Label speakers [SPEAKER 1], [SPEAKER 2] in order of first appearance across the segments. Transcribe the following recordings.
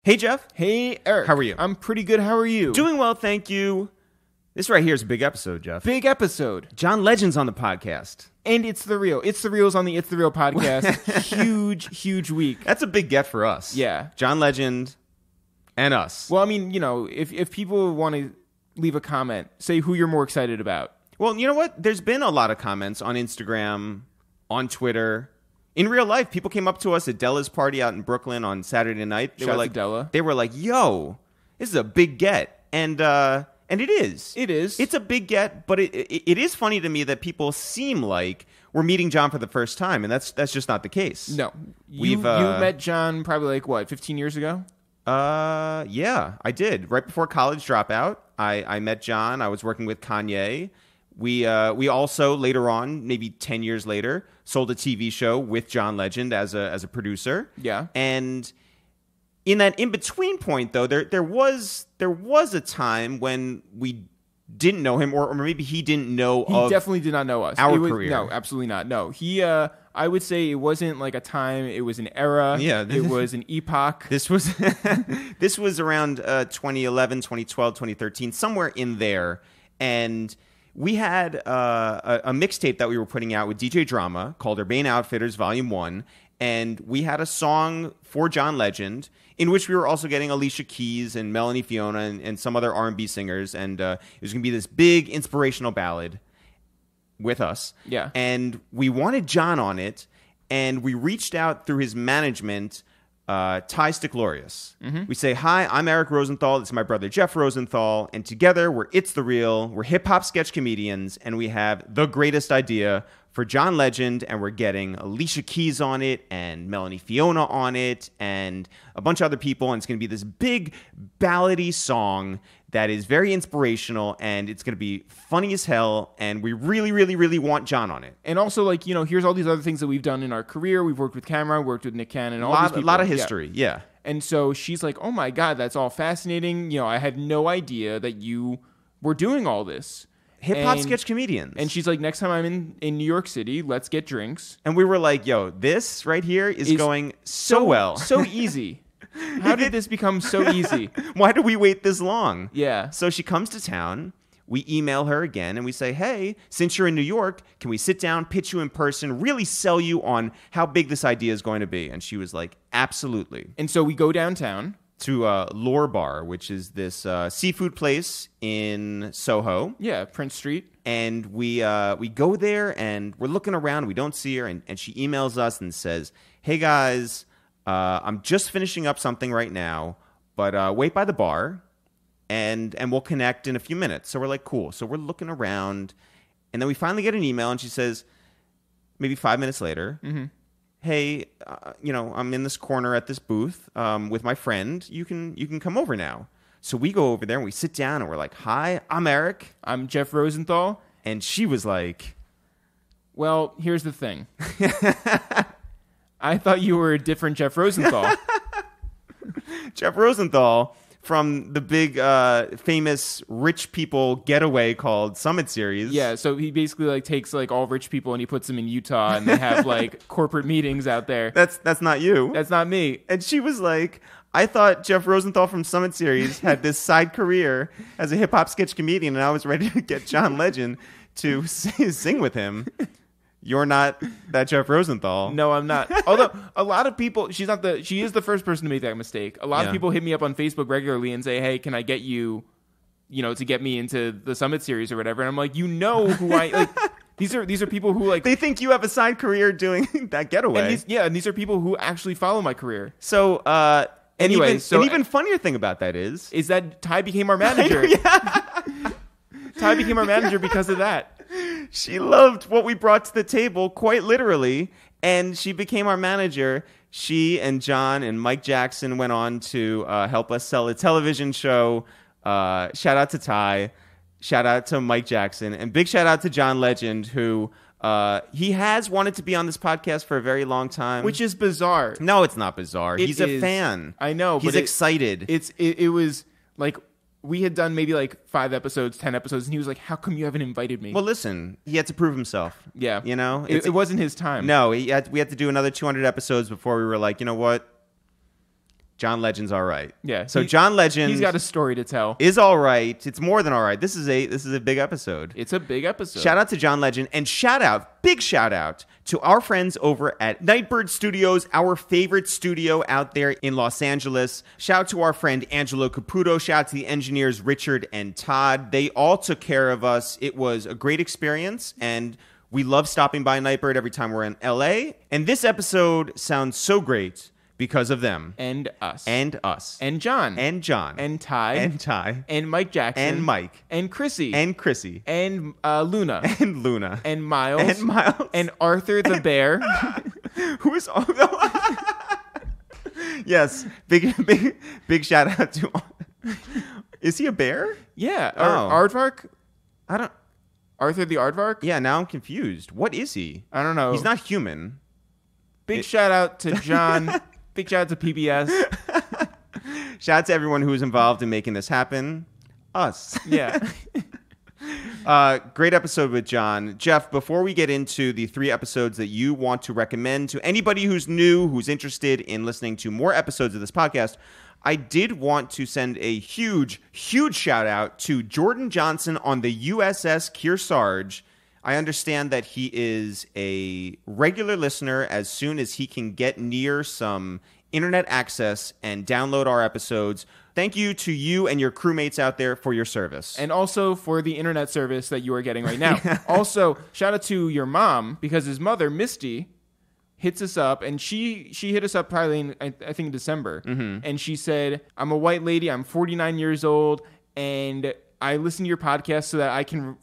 [SPEAKER 1] Hey, Jeff.
[SPEAKER 2] Hey, Eric.
[SPEAKER 1] How are you?
[SPEAKER 2] I'm pretty good. How are you?
[SPEAKER 1] Doing well, thank you. This right here is a big episode, Jeff.
[SPEAKER 2] Big episode.
[SPEAKER 1] John Legend's on the podcast.
[SPEAKER 2] And It's The Real. It's The Real's on the It's The Real podcast. Huge week.
[SPEAKER 1] That's a big get for us.
[SPEAKER 2] Yeah.
[SPEAKER 1] John Legend and us.
[SPEAKER 2] Well, I mean, you know, if people want to leave a comment, say who you're more excited about.
[SPEAKER 1] Well, you know what? There's been a lot of comments on Instagram, on Twitter. In real life, people came up to us at Della's party out in Brooklyn on Saturday night.
[SPEAKER 2] Shout out to Della.
[SPEAKER 1] They were like, yo, this is a big get. And it is.
[SPEAKER 2] It is.
[SPEAKER 1] It's a big get, but it is funny to me that people seem like we're meeting John for the first time, and that's just not the case.
[SPEAKER 2] No. You met John probably 15 years ago?
[SPEAKER 1] Yeah, I did. Right before college dropout, I met John. I was working with Kanye. We also later on, maybe 10 years later, sold a TV show with John Legend as a producer.
[SPEAKER 2] Yeah.
[SPEAKER 1] And in that in-between point, though, there was a time when we didn't know him, or maybe he didn't know
[SPEAKER 2] He definitely did not know us.
[SPEAKER 1] Our career.
[SPEAKER 2] No, absolutely not. No. He, I would say it wasn't like a time, it was an era.
[SPEAKER 1] Yeah.
[SPEAKER 2] It was an epoch.
[SPEAKER 1] This was this was around 2011, 2012, 2013, somewhere in there. And we had a mixtape that we were putting out with DJ Drama called Urbane Outfitters Volume 1. And we had a song for John Legend in which we were also getting Alicia Keys and Melanie Fiona and some other R&B singers. And it was going to be this big inspirational ballad with us.
[SPEAKER 2] Yeah.
[SPEAKER 1] And we wanted John on it. And we reached out through his management, Ty Sticklorious. Mm-hmm. We say, hi, I'm Eric Rosenthal. This is my brother, Jeff Rosenthal. And together, we're It's The Real. We're hip-hop sketch comedians. And we have the greatest idea for John Legend. And we're getting Alicia Keys on it and Melanie Fiona on it and a bunch of other people. And it's going to be this big ballady song that is very inspirational. And it's going to be funny as hell. And we really, really, really want John on it.
[SPEAKER 2] And also, here's all these other things that we've done in our career. We've worked with Cameron, worked with Nick Cannon, all these people.
[SPEAKER 1] A lot of history, yeah.
[SPEAKER 2] And so she's like, oh my God, that's all fascinating. I had no idea that you were doing all this.
[SPEAKER 1] Hip-hop sketch comedians.
[SPEAKER 2] And she's like, next time I'm in New York City, let's get drinks.
[SPEAKER 1] And we were like, yo, this right here is going so well.
[SPEAKER 2] So easy. How did this become so easy?
[SPEAKER 1] Why did we wait this long?
[SPEAKER 2] Yeah.
[SPEAKER 1] So she comes to town. We email her again and we say, hey, since you're in New York, can we sit down, pitch you in person, really sell you on how big this idea is going to be? And she was like, absolutely.
[SPEAKER 2] And so we go downtown
[SPEAKER 1] to Lore Bar, which is this seafood place in Soho.
[SPEAKER 2] Yeah, Prince Street.
[SPEAKER 1] And we go there and we're looking around. We don't see her. And she emails us and says, hey, guys, I'm just finishing up something right now, but wait by the bar and we'll connect in a few minutes. So we're like, cool. So we're looking around. And then we finally get an email and she says, maybe 5 minutes later, mm-hmm. Hey, I'm in this corner at this booth with my friend. You can come over now. So we go over there and we sit down and we're like, hi, I'm Eric.
[SPEAKER 2] I'm Jeff Rosenthal.
[SPEAKER 1] And she was like,
[SPEAKER 2] well, here's the thing. I thought you were a different Jeff Rosenthal.
[SPEAKER 1] Jeff Rosenthal from the big famous rich people getaway called Summit Series.
[SPEAKER 2] Yeah, so he basically takes all rich people and he puts them in Utah and they have corporate meetings out there.
[SPEAKER 1] That's not you.
[SPEAKER 2] That's not me.
[SPEAKER 1] And she was like, I thought Jeff Rosenthal from Summit Series had this side career as a hip hop sketch comedian, and I was ready to get John Legend to sing with him. You're not that Jeff Rosenthal.
[SPEAKER 2] No, I'm not. Although a lot of people, she is the first person to make that mistake. A lot of people hit me up on Facebook regularly and say, hey, can I get you, to get me into the Summit Series or whatever? And I'm like, who I, these are people who
[SPEAKER 1] they think you have a side career doing that getaway.
[SPEAKER 2] And these are people who actually follow my career.
[SPEAKER 1] So,
[SPEAKER 2] anyway,
[SPEAKER 1] an even funnier thing about that is
[SPEAKER 2] that Ty became our manager. Ty became our manager because of that.
[SPEAKER 1] She loved what we brought to the table, quite literally, and she became our manager. She and John and Mike Jackson went on to help us sell a television show. Shout out to Ty. Shout out to Mike Jackson. And big shout out to John Legend, who he has wanted to be on this podcast for a very long time.
[SPEAKER 2] Which is bizarre.
[SPEAKER 1] No, it's not bizarre. He's a fan.
[SPEAKER 2] I know.
[SPEAKER 1] He's excited.
[SPEAKER 2] It was we had done maybe 5 episodes, 10 episodes, and he was like, how come you haven't invited me?
[SPEAKER 1] Well, listen, he had to prove himself.
[SPEAKER 2] Yeah.
[SPEAKER 1] It
[SPEAKER 2] wasn't his time.
[SPEAKER 1] No, we had to do another 200 episodes before we were like, you know what? John Legend's all right.
[SPEAKER 2] Yeah.
[SPEAKER 1] So John Legend,
[SPEAKER 2] he's got a story to tell.
[SPEAKER 1] Is all right. It's more than all right. This is a big episode.
[SPEAKER 2] It's a big episode.
[SPEAKER 1] Shout out to John Legend, and big shout out to our friends over at NightBird Studios, our favorite studio out there in Los Angeles. Shout out to our friend Angelo Caputo. Shout out to the engineers Richard and Todd. They all took care of us. It was a great experience, and we love stopping by NightBird every time we're in LA. And this episode sounds so great because of them.
[SPEAKER 2] And us.
[SPEAKER 1] And us.
[SPEAKER 2] And John.
[SPEAKER 1] And John.
[SPEAKER 2] And Ty.
[SPEAKER 1] And Ty.
[SPEAKER 2] And Mike Jackson.
[SPEAKER 1] And Mike.
[SPEAKER 2] And Chrissy.
[SPEAKER 1] And Chrissy.
[SPEAKER 2] And Luna.
[SPEAKER 1] And Luna.
[SPEAKER 2] And Miles.
[SPEAKER 1] And Miles.
[SPEAKER 2] And Arthur the bear.
[SPEAKER 1] Who is all Yes. Big shout out to Is he a bear?
[SPEAKER 2] Yeah.
[SPEAKER 1] Oh.
[SPEAKER 2] Aardvark?
[SPEAKER 1] I don't
[SPEAKER 2] Arthur the Aardvark?
[SPEAKER 1] Yeah, now I'm confused. What is he?
[SPEAKER 2] I don't know.
[SPEAKER 1] He's not human.
[SPEAKER 2] Big shout out to John. Big shout out to PBS.
[SPEAKER 1] Shout out to everyone who was involved in making this happen. Us.
[SPEAKER 2] Yeah.
[SPEAKER 1] Great episode with John. Jeff, before we get into the 3 episodes that you want to recommend to anybody who's new, who's interested in listening to more episodes of this podcast, I did want to send a huge, huge shout out to Jordan Johnson on the USS Kearsarge. I understand that he is a regular listener as soon as he can get near some internet access and download our episodes. Thank you to you and your crewmates out there for your service.
[SPEAKER 2] And also for the internet service that you are getting right now. Also, shout out to your mom, because his mother, Misty, hits us up, and she hit us up probably in, I think, in December. Mm-hmm. And she said, I'm a white lady, I'm 49 years old, and I listen to your podcast so that I can,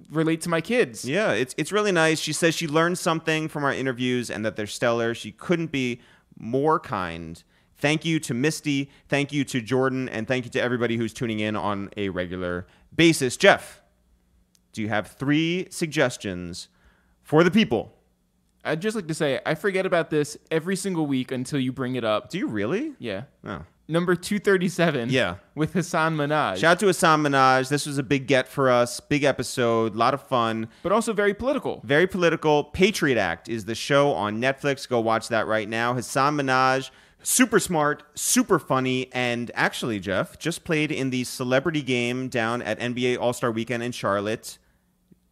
[SPEAKER 2] relate to my kids.
[SPEAKER 1] Yeah, it's really nice. She says she learned something from our interviews and that they're stellar. She couldn't be more kind. Thank you to Misty, thank you to Jordan, and thank you to everybody who's tuning in on a regular basis. Jeff, do you have 3 suggestions for the people?
[SPEAKER 2] I'd just like to say, I forget about this every single week until you bring it up.
[SPEAKER 1] Do you really?
[SPEAKER 2] Yeah.
[SPEAKER 1] Oh.
[SPEAKER 2] Number 237.
[SPEAKER 1] Yeah.
[SPEAKER 2] With Hassan Minaj.
[SPEAKER 1] Shout out to Hassan Minaj. This was a big get for us. Big episode. A lot of fun.
[SPEAKER 2] But also very political.
[SPEAKER 1] Very political. Patriot Act is the show on Netflix. Go watch that right now. Hassan Minaj, super smart, super funny, and actually, Jeff, just played in the celebrity game down at NBA All-Star Weekend in Charlotte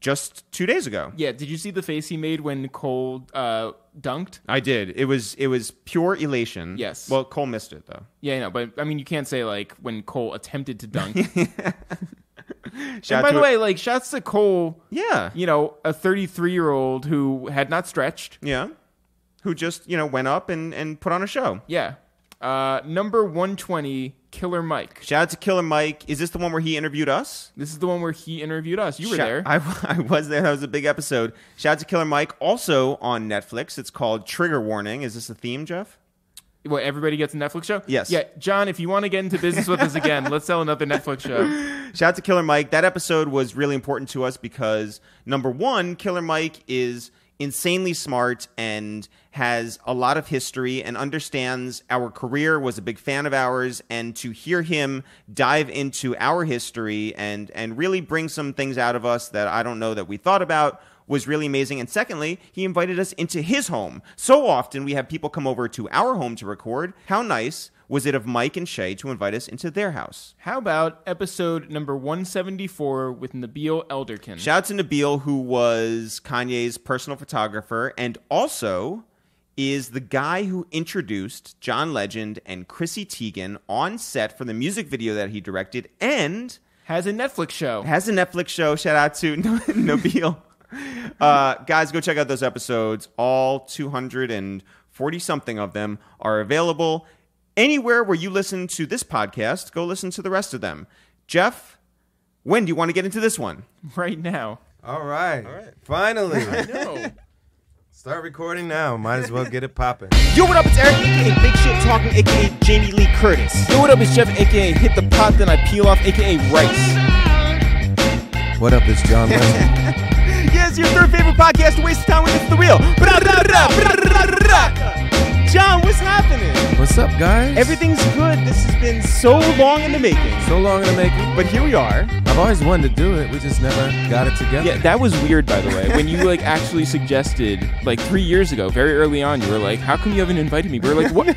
[SPEAKER 1] just 2 days ago.
[SPEAKER 2] Yeah, did you see the face he made when Cole dunked?
[SPEAKER 1] I did. It was pure elation.
[SPEAKER 2] Yes.
[SPEAKER 1] Well, Cole missed it, though.
[SPEAKER 2] Yeah, I know, but I mean, you can't say, like, when Cole attempted to dunk. And
[SPEAKER 1] Shout
[SPEAKER 2] by
[SPEAKER 1] to
[SPEAKER 2] the way, like, shouts to Cole.
[SPEAKER 1] Yeah.
[SPEAKER 2] A 33-year-old who had not stretched.
[SPEAKER 1] Yeah. Who just, went up and put on a show.
[SPEAKER 2] Yeah. Number 120, Killer Mike.
[SPEAKER 1] Shout out to Killer Mike. Is this the one where he interviewed us?
[SPEAKER 2] This is the one where he interviewed us. You were there.
[SPEAKER 1] I was there. That was a big episode. Shout out to Killer Mike. Also on Netflix. It's called Trigger Warning. Is this a theme, Jeff?
[SPEAKER 2] What, everybody gets a Netflix show?
[SPEAKER 1] Yes.
[SPEAKER 2] Yeah, John, if you want to get into business with us again, let's sell another Netflix show.
[SPEAKER 1] Shout out to Killer Mike. That episode was really important to us because, number one, Killer Mike is insanely smart and has a lot of history and understands our career, was a big fan of ours, and to hear him dive into our history and really bring some things out of us that I don't know that we thought about was really amazing. And secondly, he invited us into his home. So often we have people come over to our home to record. How nice was it of Mike and Shay to invite us into their house?
[SPEAKER 2] How about episode number 174 with Nabil Elderkin?
[SPEAKER 1] Shout out to Nabil, who was Kanye's personal photographer and also is the guy who introduced John Legend and Chrissy Teigen on set for the music video that he directed and
[SPEAKER 2] has a Netflix show.
[SPEAKER 1] Shout out to Nabil. Guys, go check out those episodes. All 240-something of them are available. Anywhere where you listen to this podcast, go listen to the rest of them. Jeff, when do you want to get into this one?
[SPEAKER 2] Right now.
[SPEAKER 3] All right. Finally.
[SPEAKER 2] I know.
[SPEAKER 3] Start recording now. Might as well get it popping.
[SPEAKER 1] Yo, what up? It's Eric, a.k.a. Big Shit Talking, a.k.a. Jamie Lee Curtis.
[SPEAKER 2] Yo, what up? It's Jeff, a.k.a. Hit the Pot, then I peel off, a.k.a. Rice.
[SPEAKER 3] What up? It's John Legend.
[SPEAKER 1] Yes, your third favorite podcast to waste time with ItsTheReal. John, what's happening?
[SPEAKER 3] What's up, guys?
[SPEAKER 1] Everything's good. This has been so long in the making.
[SPEAKER 3] So long in the making.
[SPEAKER 1] But here we are.
[SPEAKER 3] I've always wanted to do it. We just never got it together.
[SPEAKER 2] Yeah, that was weird, by the way. When you actually suggested 3 years ago, very early on, you were like, "How come you haven't invited me?" We were like, "What?"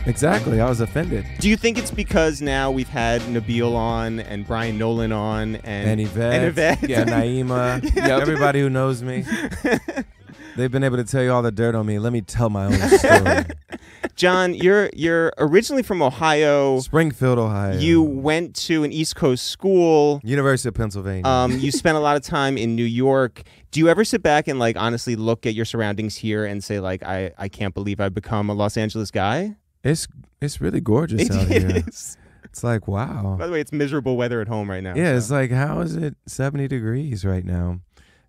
[SPEAKER 4] Exactly. I was offended.
[SPEAKER 1] Do you think it's because now we've had Nabil on and Brian Nolan on
[SPEAKER 4] And Yvette.
[SPEAKER 2] Yeah.
[SPEAKER 4] Naima. Everybody who knows me. They've been able to tell you all the dirt on me. Let me tell my own story.
[SPEAKER 1] John, you're originally from Ohio.
[SPEAKER 4] Springfield, Ohio.
[SPEAKER 1] You went to an East Coast school.
[SPEAKER 4] University of Pennsylvania.
[SPEAKER 1] You spent a lot of time in New York. Do you ever sit back and like honestly look at your surroundings here and say like I can't believe I've become a Los Angeles guy?
[SPEAKER 4] It's really gorgeous out here.
[SPEAKER 1] It is.
[SPEAKER 4] It's like, wow.
[SPEAKER 1] By the way, it's miserable weather at home right now.
[SPEAKER 4] Yeah,
[SPEAKER 1] so.
[SPEAKER 4] it's like, how is it 70 degrees right now?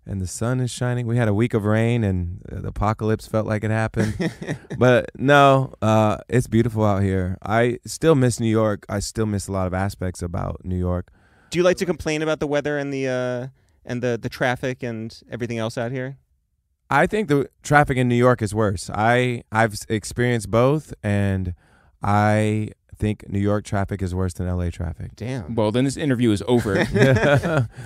[SPEAKER 4] And the sun is shining. We had a week of rain, and the apocalypse felt like it happened. But no, it's beautiful out here. I still miss New York. I still miss a lot of aspects about New York.
[SPEAKER 1] Do you like to complain about the weather and the traffic and everything else out here?
[SPEAKER 4] I think the traffic in New York is worse. I've experienced both, and I think New York traffic is worse than LA traffic.
[SPEAKER 1] Damn.
[SPEAKER 2] Well, then this interview is over.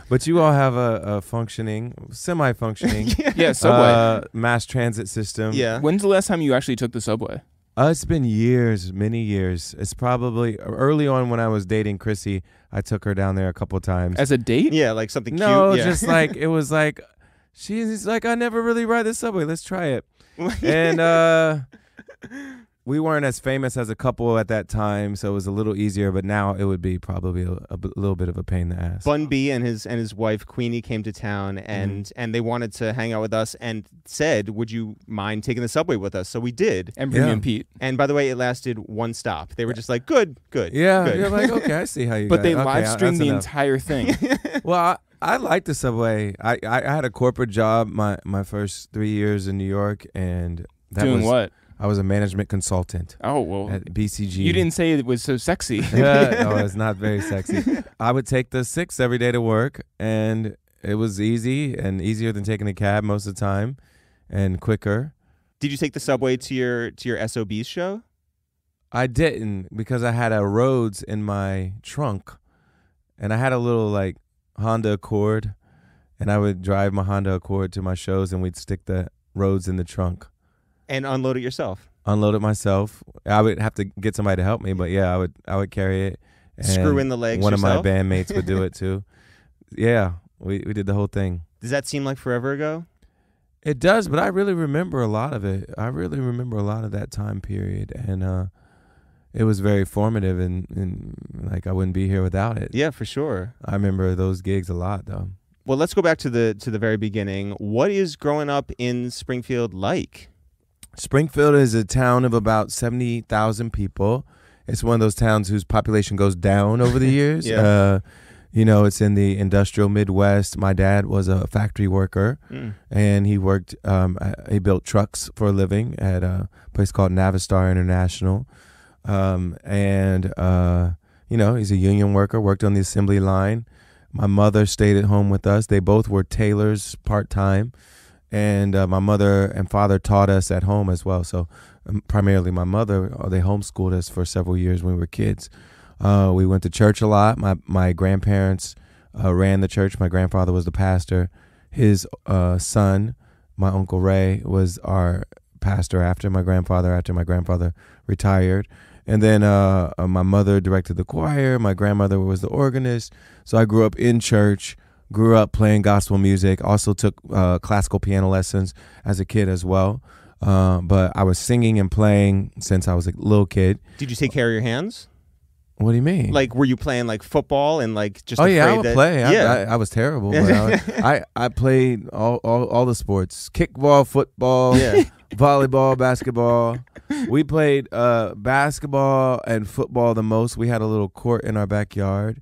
[SPEAKER 4] But you all have a functioning, semi-functioning
[SPEAKER 2] Yeah, subway.
[SPEAKER 4] mass transit system.
[SPEAKER 1] Yeah.
[SPEAKER 2] When's the last time you actually took the subway?
[SPEAKER 4] It's been years, many years. It's probably early on when I was dating Chrissy. I took her down there a couple times.
[SPEAKER 2] As a date?
[SPEAKER 1] Yeah, like something
[SPEAKER 4] No,
[SPEAKER 1] cute. Yeah.
[SPEAKER 4] just like, it was like, she's like, I never really ride the subway. Let's try it. And we weren't as famous as a couple at that time, so it was a little easier. But now it would be probably a little bit of a pain in the ass.
[SPEAKER 1] Bun B and his wife Queenie came to town and they wanted to hang out with us and said, "Would you mind taking the subway with us?" So we did.
[SPEAKER 2] And Premium
[SPEAKER 4] Yeah.
[SPEAKER 2] Pete.
[SPEAKER 1] And by the way, it lasted one stop. They were just like, "Good, good."
[SPEAKER 4] Yeah,
[SPEAKER 1] good.
[SPEAKER 4] you're like, okay, I see how you.
[SPEAKER 2] But they
[SPEAKER 4] okay,
[SPEAKER 2] live streamed
[SPEAKER 4] that's
[SPEAKER 2] the
[SPEAKER 4] enough.
[SPEAKER 2] entire thing.
[SPEAKER 4] Well, I like the subway. I had a corporate job my first 3 years in New York, and that
[SPEAKER 2] Doing
[SPEAKER 4] was
[SPEAKER 2] what?
[SPEAKER 4] I was a management consultant
[SPEAKER 2] Oh, well.
[SPEAKER 4] at BCG.
[SPEAKER 2] You didn't say it was so sexy.
[SPEAKER 4] Yeah, no, it's not very sexy. I would take the 6 every day to work, and it was easy and easier than taking a cab most of the time, and quicker.
[SPEAKER 1] Did you take the subway to your SOBs show?
[SPEAKER 4] I didn't, because I had a Rhodes in my trunk, and I had a little like Honda Accord, and I would drive my Honda Accord to my shows, and we'd stick the Rhodes in the trunk.
[SPEAKER 1] And unload it yourself.
[SPEAKER 4] Unload it myself. I would have to get somebody to help me, but yeah, I would carry it. And
[SPEAKER 1] Screw in the legs
[SPEAKER 4] One
[SPEAKER 1] yourself?
[SPEAKER 4] of my bandmates would do it too. Yeah, we did the whole thing.
[SPEAKER 1] Does that seem like forever ago?
[SPEAKER 4] It does, but I really remember a lot of it. I really remember a lot of that time period, and it was very formative, and like I wouldn't be here without it.
[SPEAKER 1] Yeah, for sure.
[SPEAKER 4] I remember those gigs a lot, though.
[SPEAKER 1] Well, let's go back to the very beginning. What is growing up in Springfield like?
[SPEAKER 4] Springfield is a town of about 70,000 people. It's one of those towns whose population goes down over the years.
[SPEAKER 1] Yeah.
[SPEAKER 4] It's in the industrial Midwest. My dad was a factory worker, and he worked. He built trucks for a living at a place called Navistar International. He's a union worker, worked on the assembly line. My mother stayed at home with us. They both were tailors part-time. And my mother and father taught us at home as well. So primarily my mother, they homeschooled us for several years when we were kids. We went to church a lot. My grandparents ran the church. My grandfather was the pastor. His son, my Uncle Ray, was our pastor after my grandfather retired. And then my mother directed the choir. My grandmother was the organist. So I grew up in church. Grew up playing gospel music, also took classical piano lessons as a kid as well. But I was singing and playing since I was a little kid.
[SPEAKER 1] Did you take care of your hands?
[SPEAKER 4] What do you mean?
[SPEAKER 1] Like, were you playing like football and like just?
[SPEAKER 4] Oh yeah, I
[SPEAKER 1] afraid
[SPEAKER 4] would
[SPEAKER 1] that,
[SPEAKER 4] play.
[SPEAKER 1] Yeah.
[SPEAKER 4] I was terrible. But I played all the sports: kickball, football, volleyball, basketball. We played basketball and football the most. We had a little court in our backyard.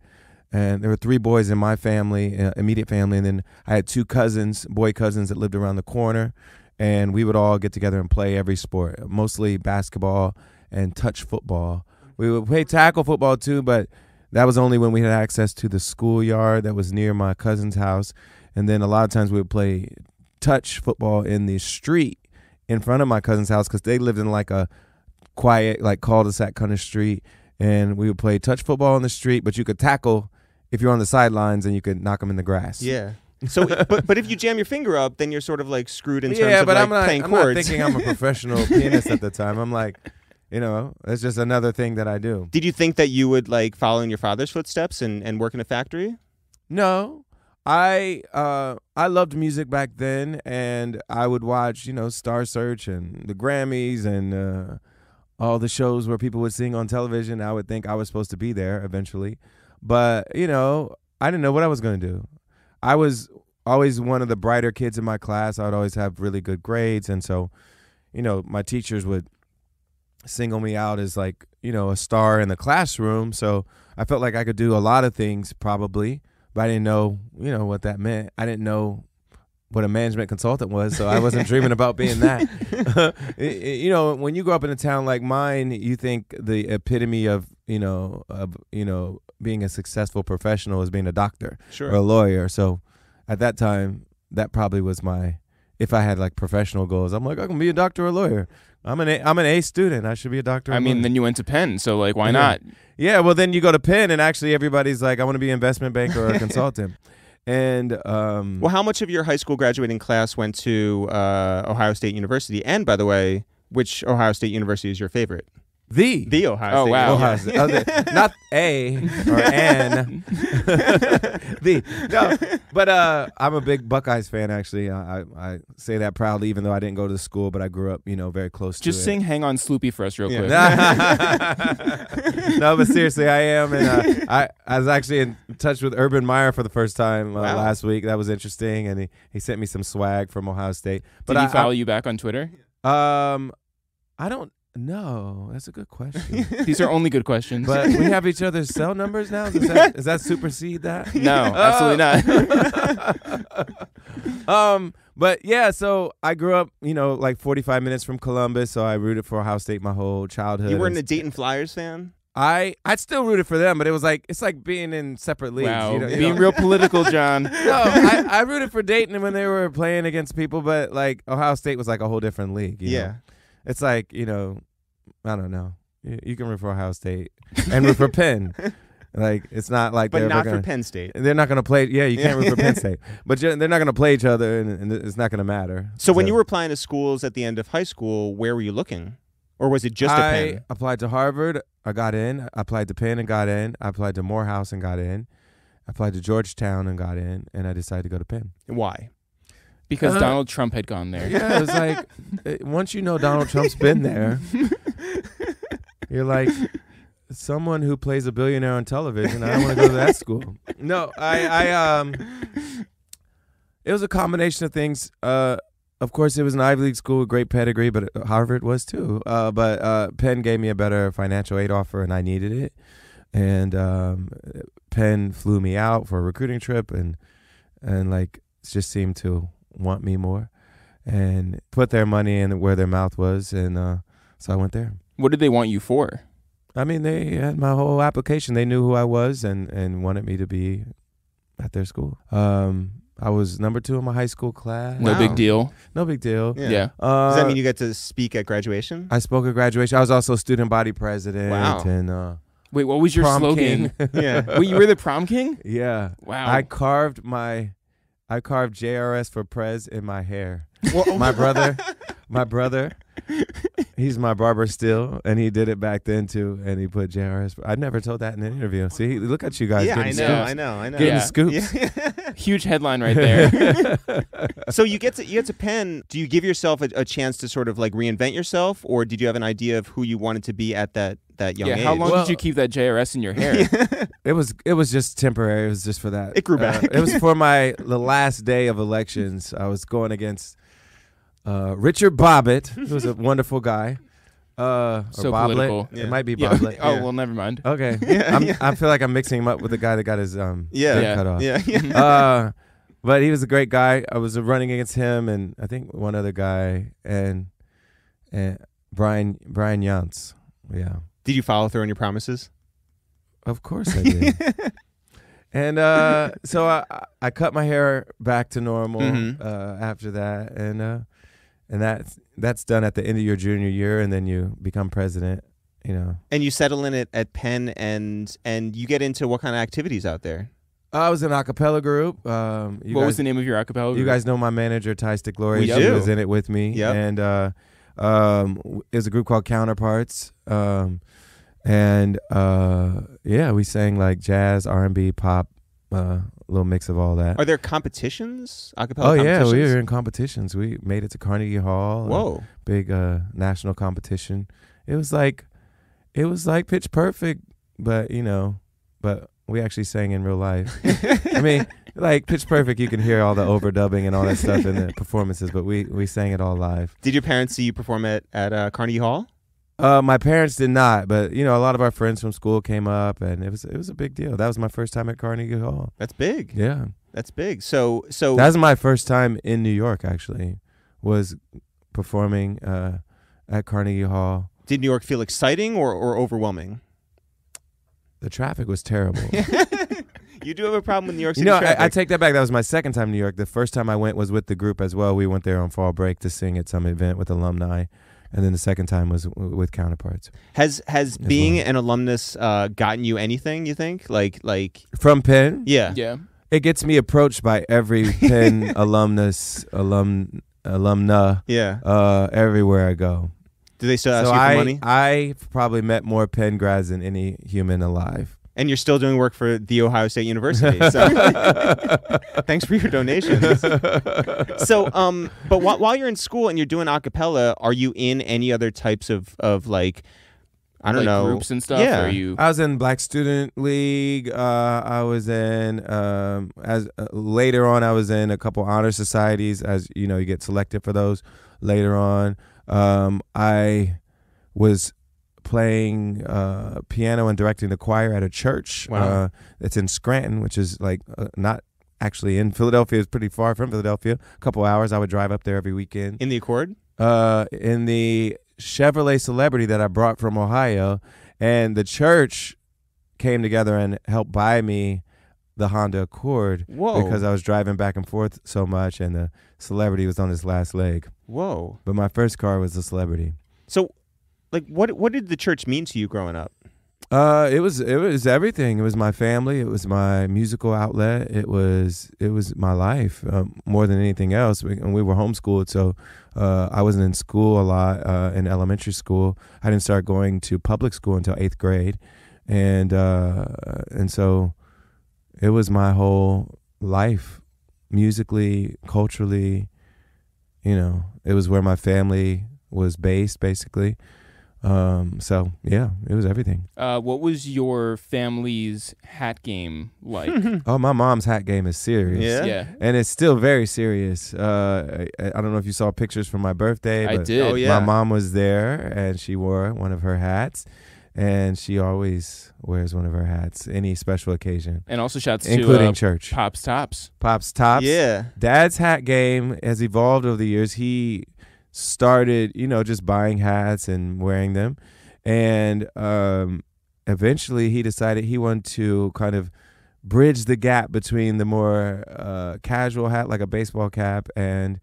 [SPEAKER 4] And there were 3 boys in my family, immediate family, and then I had 2 boy cousins that lived around the corner, and we would all get together and play every sport, mostly basketball and touch football. We would play tackle football too, but that was only when we had access to the schoolyard that was near my cousin's house, and then a lot of times we would play touch football in the street in front of my cousin's house because they lived in like a quiet, like cul-de-sac kind of street, and we would play touch football in the street, but you could tackle if you're on the sidelines and you could knock them in the grass.
[SPEAKER 1] Yeah. So, but if you jam your finger up, then you're sort of like screwed in terms of
[SPEAKER 4] but
[SPEAKER 1] like
[SPEAKER 4] I'm not,
[SPEAKER 1] playing
[SPEAKER 4] I'm
[SPEAKER 1] chords.
[SPEAKER 4] not thinking I'm a professional pianist at the time. I'm like, it's just another thing that I do.
[SPEAKER 1] Did you think that you would like follow in your father's footsteps and work in a factory?
[SPEAKER 4] No, I loved music back then, and I would watch, Star Search and the Grammys and all the shows where people would sing on television. I would think I was supposed to be there eventually, but I didn't know what I was going to do. I was always one of the brighter kids in my class. I would always have really good grades, and so my teachers would single me out as like a star in the classroom. So I felt like I could do a lot of things probably. But I didn't know, what that meant. I didn't know what a management consultant was, so I wasn't dreaming about being that. When you grow up in a town like mine, you think the epitome of being a successful professional is being a doctor or a lawyer. So at that time, that probably was if I had like professional goals, I'm like, I can be a doctor or a lawyer. I'm an A student. I should be a doctor.
[SPEAKER 2] Then you went to Penn, so like, why not?
[SPEAKER 4] Yeah, well, then you go to Penn, and actually everybody's like, I want to be an investment banker or a consultant. And
[SPEAKER 1] well, how much of your high school graduating class went to Ohio State University? And by the way, which Ohio State University is your favorite? The Ohio State.
[SPEAKER 2] Oh, wow.
[SPEAKER 4] Ohio State. Not A or N. No, but I'm a big Buckeyes fan, actually. I say that proudly, even though I didn't go to school, but I grew up, very close to it.
[SPEAKER 2] Just sing Hang On Sloopy for us real quick.
[SPEAKER 4] No, but seriously, I am. And I was actually in touch with Urban Meyer for the first time last week. That was interesting. And he sent me some swag from Ohio State.
[SPEAKER 2] Did he follow you back on Twitter?
[SPEAKER 4] I don't. No, that's a good question.
[SPEAKER 2] These are only good questions.
[SPEAKER 4] But we have each other's cell numbers now? Does that supersede that?
[SPEAKER 2] No, absolutely
[SPEAKER 4] not. But yeah, so I grew up, like 45 minutes from Columbus, so I rooted for Ohio State my whole childhood.
[SPEAKER 1] You weren't a Dayton Flyers fan?
[SPEAKER 4] I still rooted for them, but it's like being in separate leagues.
[SPEAKER 2] Wow, being real political, John.
[SPEAKER 4] No, I rooted for Dayton when they were playing against people, but like Ohio State was like a whole different league. You know? It's like, I don't know. You can root for Ohio State and root for Penn. Like, it's not like
[SPEAKER 1] but not for Penn State.
[SPEAKER 4] They're not going to play. Yeah, you can't root for Penn State. But they're not going to play each other, and it's not going to matter.
[SPEAKER 1] So when you were applying to schools at the end of high school, where were you looking? Or was it just at Penn?
[SPEAKER 4] I applied to Harvard. I got in. I applied to Penn and got in. I applied to Morehouse and got in. I applied to Georgetown and got in. And I decided to go to Penn.
[SPEAKER 1] Why?
[SPEAKER 2] Because Donald Trump had gone there.
[SPEAKER 4] Yeah, it was like, once you know Donald Trump's been there, you're like, someone who plays a billionaire on television, I don't want to go to that school. No, it was a combination of things. Of course, it was an Ivy League school with great pedigree, but Harvard was too. But Penn gave me a better financial aid offer, and I needed it. And Penn flew me out for a recruiting trip, and like, it just seemed to want me more and put their money in where their mouth was, and so I went there.
[SPEAKER 2] What did they want you for?
[SPEAKER 4] I mean, they had my whole application. They knew who I was and wanted me to be at their school. I was number 2 in my high school class.
[SPEAKER 2] No big deal.
[SPEAKER 4] No big deal.
[SPEAKER 2] Yeah.
[SPEAKER 1] Does that mean you get to speak at graduation?
[SPEAKER 4] I spoke at graduation. I was also student body president.
[SPEAKER 1] Wow.
[SPEAKER 4] And
[SPEAKER 2] wait, what was your slogan?
[SPEAKER 1] Yeah.
[SPEAKER 2] Wait, you were the prom king?
[SPEAKER 4] Yeah.
[SPEAKER 2] Wow.
[SPEAKER 4] I carved JRS for Prez in my hair. My brother, he's my barber still, and he did it back then too, and he put JRS. I never told that in an interview. See, look at you guys.
[SPEAKER 1] Yeah,
[SPEAKER 4] getting scoops.
[SPEAKER 1] I know.
[SPEAKER 4] Getting scoops.
[SPEAKER 1] Yeah.
[SPEAKER 2] Huge headline right there.
[SPEAKER 1] So you get to Penn. Do you give yourself a chance to sort of like reinvent yourself, or did you have an idea of who you wanted to be at that young age?
[SPEAKER 2] How long did you keep that JRS in your hair?
[SPEAKER 4] It was just temporary. It was just for that.
[SPEAKER 1] It grew back.
[SPEAKER 4] It was for the last day of elections. I was going against Richard Bobbitt, who was a wonderful guy.
[SPEAKER 2] So political.
[SPEAKER 4] It might be Bobbitt.
[SPEAKER 2] Oh, well, never mind.
[SPEAKER 4] Okay. I feel like I'm mixing him up with the guy that got his head cut off.
[SPEAKER 1] Yeah.
[SPEAKER 4] But he was a great guy. I was running against him and I think one other guy and Brian Yance. Yeah.
[SPEAKER 1] Did you follow through on your promises?
[SPEAKER 4] Of course I did. And so I cut my hair back to normal after that, and that's done at the end of your junior year, and then you become president.
[SPEAKER 1] And you settle in at Penn, and you get into what kind of activities out there?
[SPEAKER 4] I was in an a cappella group.
[SPEAKER 2] What was the name of your a cappella group?
[SPEAKER 4] You guys know my manager, Ty Sticklorius.
[SPEAKER 1] We do.
[SPEAKER 4] He was in it with me.
[SPEAKER 1] Yep.
[SPEAKER 4] And It was a group called Counterparts. And we sang like jazz, R&B, pop, a little mix of all that.
[SPEAKER 1] Are there competitions? Acapella
[SPEAKER 4] Oh yeah,
[SPEAKER 1] competitions?
[SPEAKER 4] we were in competitions. We made it to Carnegie Hall.
[SPEAKER 1] Whoa.
[SPEAKER 4] Big national competition. It was like Pitch Perfect, but we actually sang in real life. I mean, like Pitch Perfect, you can hear all the overdubbing and all that stuff in the performances, but we sang it all live.
[SPEAKER 1] Did your parents see you perform at Carnegie Hall?
[SPEAKER 4] My parents did not, but a lot of our friends from school came up, and it was a big deal. That was my first time at Carnegie Hall.
[SPEAKER 1] That's big.
[SPEAKER 4] Yeah,
[SPEAKER 1] that's big. So
[SPEAKER 4] that was my first time in New York. Actually, was performing at Carnegie Hall.
[SPEAKER 1] Did New York feel exciting or overwhelming?
[SPEAKER 4] The traffic was terrible.
[SPEAKER 1] You do have a problem with New York City
[SPEAKER 4] traffic. I take that back. That was my second time in New York. The first time I went was with the group as well. We went there on fall break to sing at some event with alumni. And then the second time was with Counterparts.
[SPEAKER 1] Has being an alumnus gotten you anything, you think? Like
[SPEAKER 4] from Penn?
[SPEAKER 1] Yeah.
[SPEAKER 2] Yeah.
[SPEAKER 4] It gets me approached by every Penn alumna.
[SPEAKER 1] Yeah.
[SPEAKER 4] Everywhere I go.
[SPEAKER 1] Do they still ask you for money?
[SPEAKER 4] I've probably met more Penn grads than any human alive.
[SPEAKER 1] And you're still doing work for The Ohio State University. So thanks for your donations. So, but while you're in school and you're doing a cappella, are you in any other types of like, I don't know,
[SPEAKER 2] groups and stuff?
[SPEAKER 1] Yeah.
[SPEAKER 2] Or are you...
[SPEAKER 4] I was in Black Student League. I was in, later on, I was in a couple honor societies. As you know, you get selected for those later on. I was playing piano and directing the choir at a church.
[SPEAKER 1] Wow.
[SPEAKER 4] It's in Scranton, which is like not actually in Philadelphia. It's pretty far from Philadelphia. A couple hours. I would drive up there every weekend.
[SPEAKER 1] In the Accord?
[SPEAKER 4] In the Chevrolet Celebrity that I brought from Ohio. And the church came together and helped buy me the Honda Accord.
[SPEAKER 1] Whoa.
[SPEAKER 4] Because I was driving back and forth so much, and the Celebrity was on its last leg.
[SPEAKER 1] Whoa.
[SPEAKER 4] But my first car was the Celebrity.
[SPEAKER 1] So, like, what did the church mean to you growing up?
[SPEAKER 4] It was everything. It was my family. It was my musical outlet. It was my life more than anything else. And we were homeschooled, so I wasn't in school a lot in elementary school. I didn't start going to public school until 8th grade, and so it was my whole life, musically, culturally. It was where my family was based, basically. So yeah, it was everything.
[SPEAKER 2] What was your family's hat game like?
[SPEAKER 4] Oh, my mom's hat game is serious.
[SPEAKER 2] Yeah.
[SPEAKER 4] And it's still very serious. I don't know if you saw pictures from my birthday.
[SPEAKER 2] I
[SPEAKER 4] but
[SPEAKER 2] did.
[SPEAKER 1] Oh, yeah.
[SPEAKER 4] My mom was there, and she wore one of her hats, and she always wears one of her hats, any special occasion.
[SPEAKER 2] And also shouts
[SPEAKER 4] including
[SPEAKER 2] to
[SPEAKER 4] church.
[SPEAKER 2] Pop's Tops.
[SPEAKER 4] Pop's Tops.
[SPEAKER 1] Yeah.
[SPEAKER 4] Dad's hat game has evolved over the years. He started, just buying hats and wearing them. And eventually he decided he wanted to kind of bridge the gap between the more casual hat, like a baseball cap, and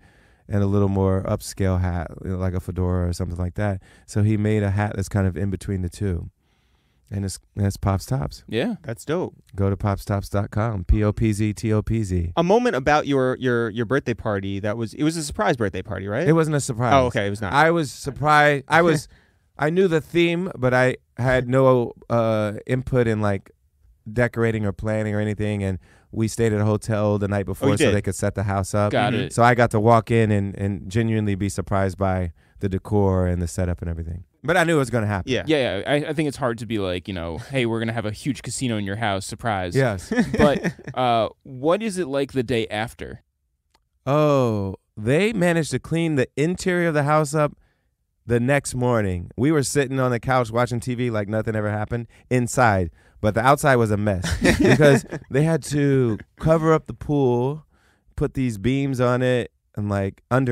[SPEAKER 4] a little more upscale hat, like a fedora or something like that. So he made a hat that's kind of in between the two. And that's Pop's Tops.
[SPEAKER 2] Yeah.
[SPEAKER 1] That's dope.
[SPEAKER 4] Go to popstops.com. POPZTOPZ.
[SPEAKER 1] A moment about your birthday party it was a surprise birthday party, right?
[SPEAKER 4] It wasn't a surprise.
[SPEAKER 1] Oh, okay, it was not.
[SPEAKER 4] I was surprised. I knew the theme, but I had no input in like decorating or planning or anything. And we stayed at a hotel the night before so they could set the house up.
[SPEAKER 2] Got it.
[SPEAKER 4] So I got to walk in and genuinely be surprised by the decor and the setup and everything. But I knew it was going to happen.
[SPEAKER 1] Yeah.
[SPEAKER 2] Yeah. I think it's hard to be like, hey, we're going to have a huge casino in your house. Surprise.
[SPEAKER 4] Yes.
[SPEAKER 2] But what is it like the day after?
[SPEAKER 4] Oh, they managed to clean the interior of the house up the next morning. We were sitting on the couch watching TV like nothing ever happened inside, but the outside was a mess because they had to cover up the pool, put these beams on it and like in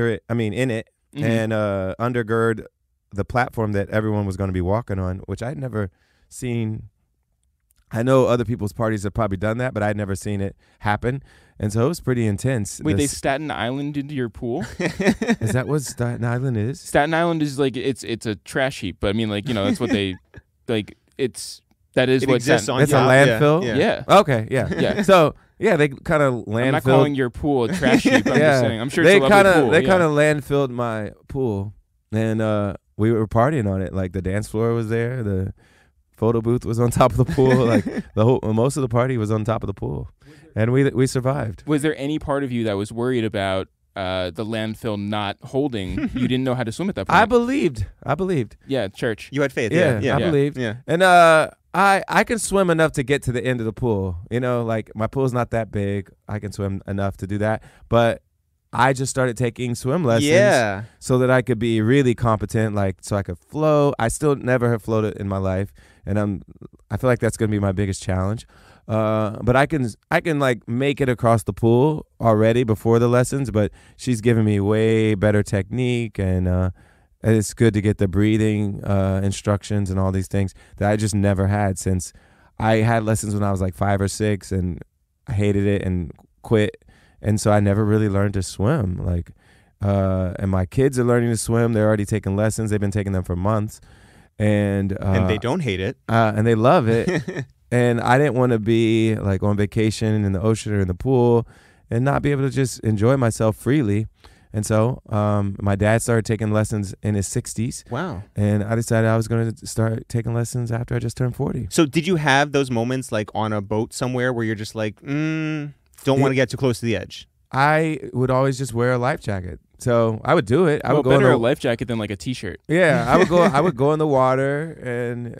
[SPEAKER 4] it,
[SPEAKER 2] Mm-hmm.
[SPEAKER 4] and undergird the platform that everyone was going to be walking on, which I'd never seen. I know other people's parties have probably done that, but I'd never seen it happen. And so it was pretty intense.
[SPEAKER 2] Wait, they Staten Island into your pool?
[SPEAKER 4] Is that what Staten Island is?
[SPEAKER 2] Staten Island is like, it's a trash heap, but I mean, like, that's what they, like, that is
[SPEAKER 1] It
[SPEAKER 2] what
[SPEAKER 1] exists
[SPEAKER 2] Staten,
[SPEAKER 1] on
[SPEAKER 4] It's a
[SPEAKER 1] top.
[SPEAKER 4] landfill?
[SPEAKER 2] yeah.
[SPEAKER 4] Okay, yeah.
[SPEAKER 2] Yeah.
[SPEAKER 4] So, yeah, they kind of landfilled.
[SPEAKER 2] I'm not calling your pool a trash heap. I'm just saying. I'm sure
[SPEAKER 4] they
[SPEAKER 2] it's a lovely pool.
[SPEAKER 4] They kind of landfilled my pool. and we were partying on it. Like the dance floor was there, the photo booth was on top of the pool. Like most of the party was on top of the pool, and we survived.
[SPEAKER 2] Was there any part of you that was worried about the landfill not holding? You didn't know how to swim at that point.
[SPEAKER 4] I believed.
[SPEAKER 2] Yeah, church.
[SPEAKER 1] You had faith.
[SPEAKER 4] Yeah,
[SPEAKER 1] Yeah.
[SPEAKER 4] I believed.
[SPEAKER 1] Yeah.
[SPEAKER 4] And I can swim enough to get to the end of the pool. You know, like my pool's not that big. I can swim enough to do that. But I just started taking swim lessons so that I could be really competent, like so I could float. I still never have floated in my life, and I feel like that's going to be my biggest challenge. But I can like make it across the pool already before the lessons, but she's giving me way better technique, and it's good to get the breathing instructions and all these things that I just never had since I had lessons when I was like 5 or 6, and I hated it and quit. And so I never really learned to swim. Like, and my kids are learning to swim. They're already taking lessons. They've been taking them for months, and
[SPEAKER 1] they don't hate it,
[SPEAKER 4] and they love it. And I didn't want to be like on vacation in the ocean or in the pool and not be able to just enjoy myself freely. And so my dad started taking lessons in his 60s.
[SPEAKER 1] Wow.
[SPEAKER 4] And I decided I was going to start taking lessons after I just turned 40.
[SPEAKER 1] So did you have those moments like on a boat somewhere where you're just like, don't want to get too close to the edge?
[SPEAKER 4] I would always just wear a life jacket. So I would do it. I would go
[SPEAKER 2] better
[SPEAKER 4] in
[SPEAKER 2] a life jacket than like a t-shirt.
[SPEAKER 4] Yeah, I would go in the water, and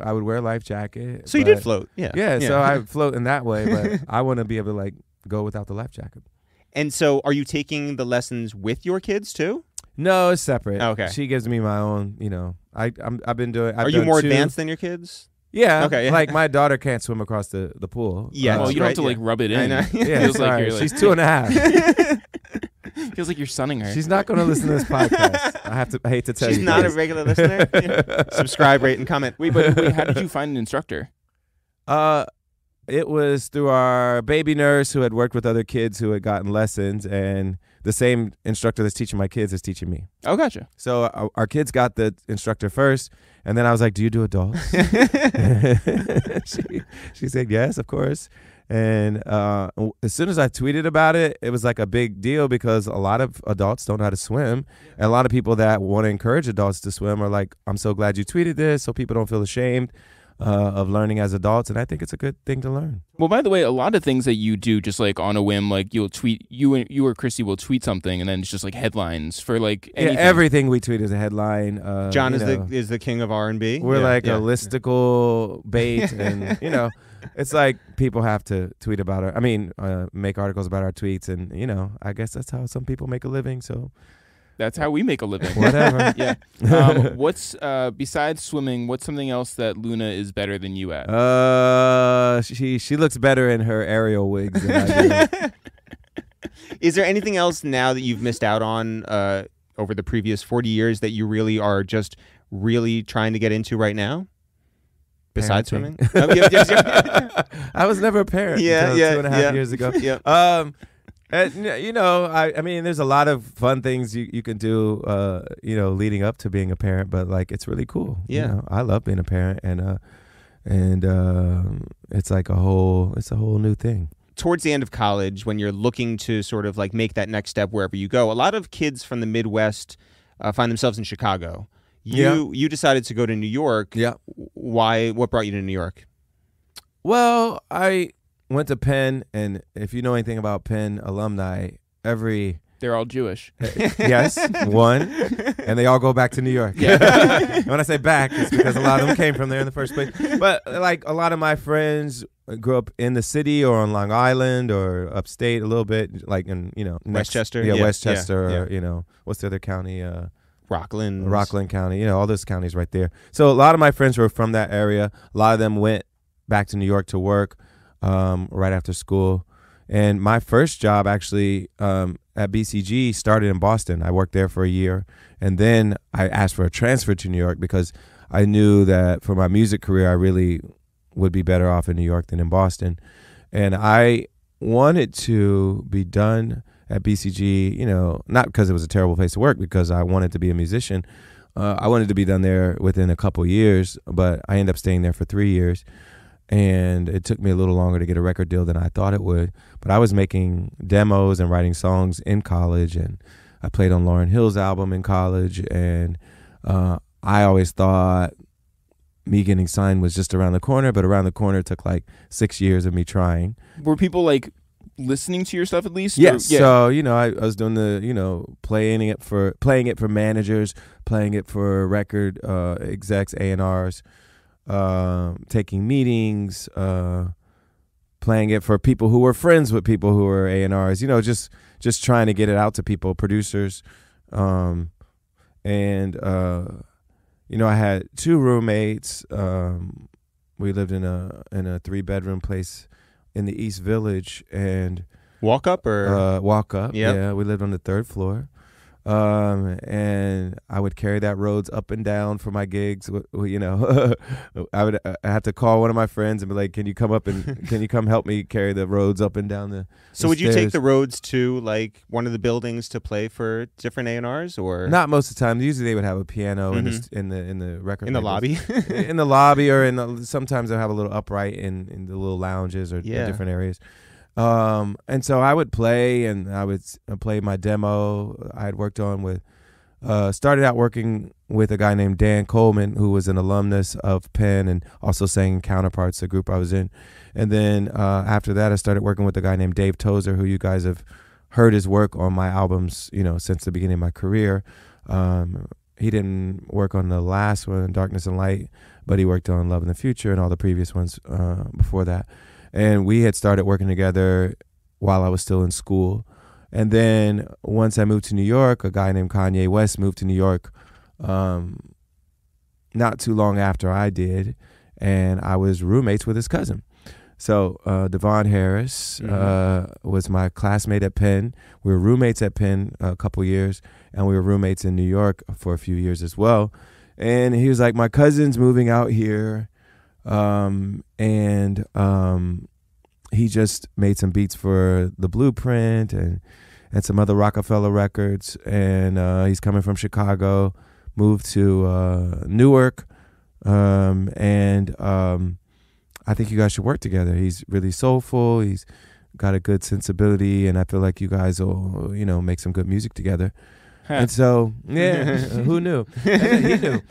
[SPEAKER 4] I would wear a life jacket.
[SPEAKER 1] So you did float. Yeah.
[SPEAKER 4] So I float in that way, but I want to be able to like go without the life jacket.
[SPEAKER 1] And so are you taking the lessons with your kids too?
[SPEAKER 4] No, it's separate.
[SPEAKER 1] Okay.
[SPEAKER 4] She gives me my own, you know. I've been doing
[SPEAKER 1] Are you more advanced than your kids?
[SPEAKER 4] Yeah.
[SPEAKER 1] Okay. Yeah.
[SPEAKER 4] Like my daughter can't swim across the pool.
[SPEAKER 1] Yeah.
[SPEAKER 2] Well, you don't have to like rub it in.
[SPEAKER 1] I know.
[SPEAKER 4] Yeah,
[SPEAKER 2] Feels
[SPEAKER 4] sorry.
[SPEAKER 2] like you're, like,
[SPEAKER 4] She's 2.5.
[SPEAKER 2] Feels like you're sunning her.
[SPEAKER 4] She's not going to listen to this podcast. I hate to tell you.
[SPEAKER 1] She's not a
[SPEAKER 4] guys.
[SPEAKER 1] regular listener. Yeah. Subscribe, rate, and comment.
[SPEAKER 2] Wait, but how did you find an instructor?
[SPEAKER 4] It was through our baby nurse who had worked with other kids who had gotten lessons, and the same instructor that's teaching my kids is teaching me.
[SPEAKER 2] Oh, gotcha.
[SPEAKER 4] So our kids got the instructor first, and then I was like, "Do you do adults?" she said, "Yes, of course." And as soon as I tweeted about it, it was like a big deal because a lot of adults don't know how to swim. And a lot of people that want to encourage adults to swim are like, "I'm so glad you tweeted this so people don't feel ashamed of learning as adults." And I think it's a good thing to learn.
[SPEAKER 2] Well, by the way, a lot of things that you do just like on a whim, like you'll tweet, you or Christy will tweet something, and then it's just like headlines for like anything.
[SPEAKER 4] Yeah, everything we tweet is a headline.
[SPEAKER 1] John is the king of R&B.
[SPEAKER 4] We're a listicle bait, and it's like people have to tweet about our. I mean, make articles about our tweets, and I guess that's how some people make a living. So
[SPEAKER 2] that's how we make a living.
[SPEAKER 4] Whatever.
[SPEAKER 2] Yeah. What's besides swimming? What's something else that Luna is better than you at?
[SPEAKER 4] She looks better in her aerial wigs than I do.
[SPEAKER 1] Is there anything else now that you've missed out on over the previous 40 years that you really are just really trying to get into right now? Besides swimming?
[SPEAKER 4] I was never a parent until 2.5 years ago.
[SPEAKER 1] Yeah.
[SPEAKER 4] I mean, there's a lot of fun things you can do, leading up to being a parent, but like it's really cool.
[SPEAKER 1] Yeah.
[SPEAKER 4] I love being a parent, and it's like a whole new thing.
[SPEAKER 1] Towards the end of college, when you're looking to sort of like make that next step wherever you go, a lot of kids from the Midwest find themselves in Chicago. You decided to go to New York.
[SPEAKER 4] Yeah.
[SPEAKER 1] Why? What brought you to New York?
[SPEAKER 4] Well, I went to Penn, and if you know anything about Penn alumni,
[SPEAKER 2] they're all Jewish.
[SPEAKER 4] Yes, one, and they all go back to New York. Yeah. And when I say back, it's because a lot of them came from there in the first place. But like a lot of my friends grew up in the city or on Long Island or upstate a little bit, like in
[SPEAKER 1] Westchester.
[SPEAKER 4] Yeah, Westchester, or what's the other county? Rockland County. All those counties right there. So a lot of my friends were from that area. A lot of them went back to New York to work right after school. And my first job actually at BCG started in Boston. I worked there for a year. And then I asked for a transfer to New York because I knew that for my music career, I really would be better off in New York than in Boston. And I wanted to be done at BCG, not because it was a terrible place to work, because I wanted to be a musician. I wanted to be done there within a couple years, but I ended up staying there for 3 years. And it took me a little longer to get a record deal than I thought it would. But I was making demos and writing songs in college, and I played on Lauryn Hill's album in college, and I always thought me getting signed was just around the corner, but around the corner took like 6 years of me trying.
[SPEAKER 2] Were people like listening to your stuff at least?
[SPEAKER 4] Yes.
[SPEAKER 2] Yeah.
[SPEAKER 4] So, I was doing the, playing it for managers, playing it for record execs, A&Rs, taking meetings, playing it for people who were friends with people who were A&Rs, just trying to get it out to people, producers. I had 2 roommates. We lived in a 3-bedroom place in the East Village, and
[SPEAKER 5] walk up.
[SPEAKER 4] Yep.
[SPEAKER 5] Yeah,
[SPEAKER 4] we lived on the 3rd floor. And I would carry that Rhodes up and down for my gigs. I have to call one of my friends and be like, can you come help me carry the Rhodes up and down the
[SPEAKER 5] So would you
[SPEAKER 4] stairs?
[SPEAKER 5] take the Rhodes to like one of the buildings to play for different A&Rs, or
[SPEAKER 4] Not most of the time. Usually they would have a piano in the record
[SPEAKER 5] in the
[SPEAKER 4] labels.
[SPEAKER 5] lobby?
[SPEAKER 4] In the lobby, or sometimes they'll have a little upright in the little lounges or different areas. And so I would play, and I would play my demo I had worked on with, started out working with a guy named Dan Coleman, who was an alumnus of Penn and also sang Counterparts, the group I was in. And then after that, I started working with a guy named Dave Tozer, who you guys have heard his work on my albums, since the beginning of my career. He didn't work on the last one, Darkness and Light, but he worked on Love in the Future and all the previous ones before that. And we had started working together while I was still in school. And then once I moved to New York, a guy named Kanye West moved to New York not too long after I did. And I was roommates with his cousin. So Devon Harris was my classmate at Penn. We were roommates at Penn a couple years, and we were roommates in New York for a few years as well. And he was like, my cousin's moving out here. He just made some beats for The Blueprint and some other Rockefeller records. And he's coming from Chicago, moved to Newark. I think you guys should work together. He's really soulful. He's got a good sensibility, and I feel like you guys will, make some good music together. And so, who knew? And then he knew.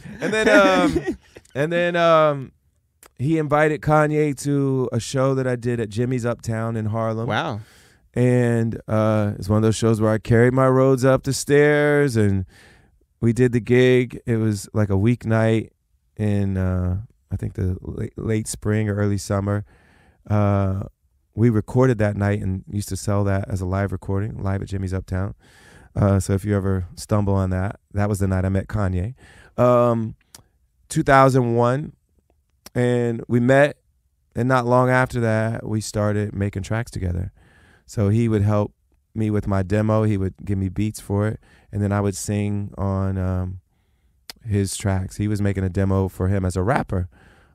[SPEAKER 4] And then he invited Kanye to a show that I did at Jimmy's Uptown in Harlem.
[SPEAKER 5] Wow.
[SPEAKER 4] And it's one of those shows where I carried my Rhodes up the stairs, and we did the gig. It was like a weeknight in I think the late spring or early summer. We recorded that night and used to sell that as a live recording, live at Jimmy's Uptown. So if you ever stumble on that, that was the night I met Kanye. 2001, and we met, and not long after that, we started making tracks together. So he would help me with my demo. He would give me beats for it, and then I would sing on his tracks. He was making a demo for him as a rapper.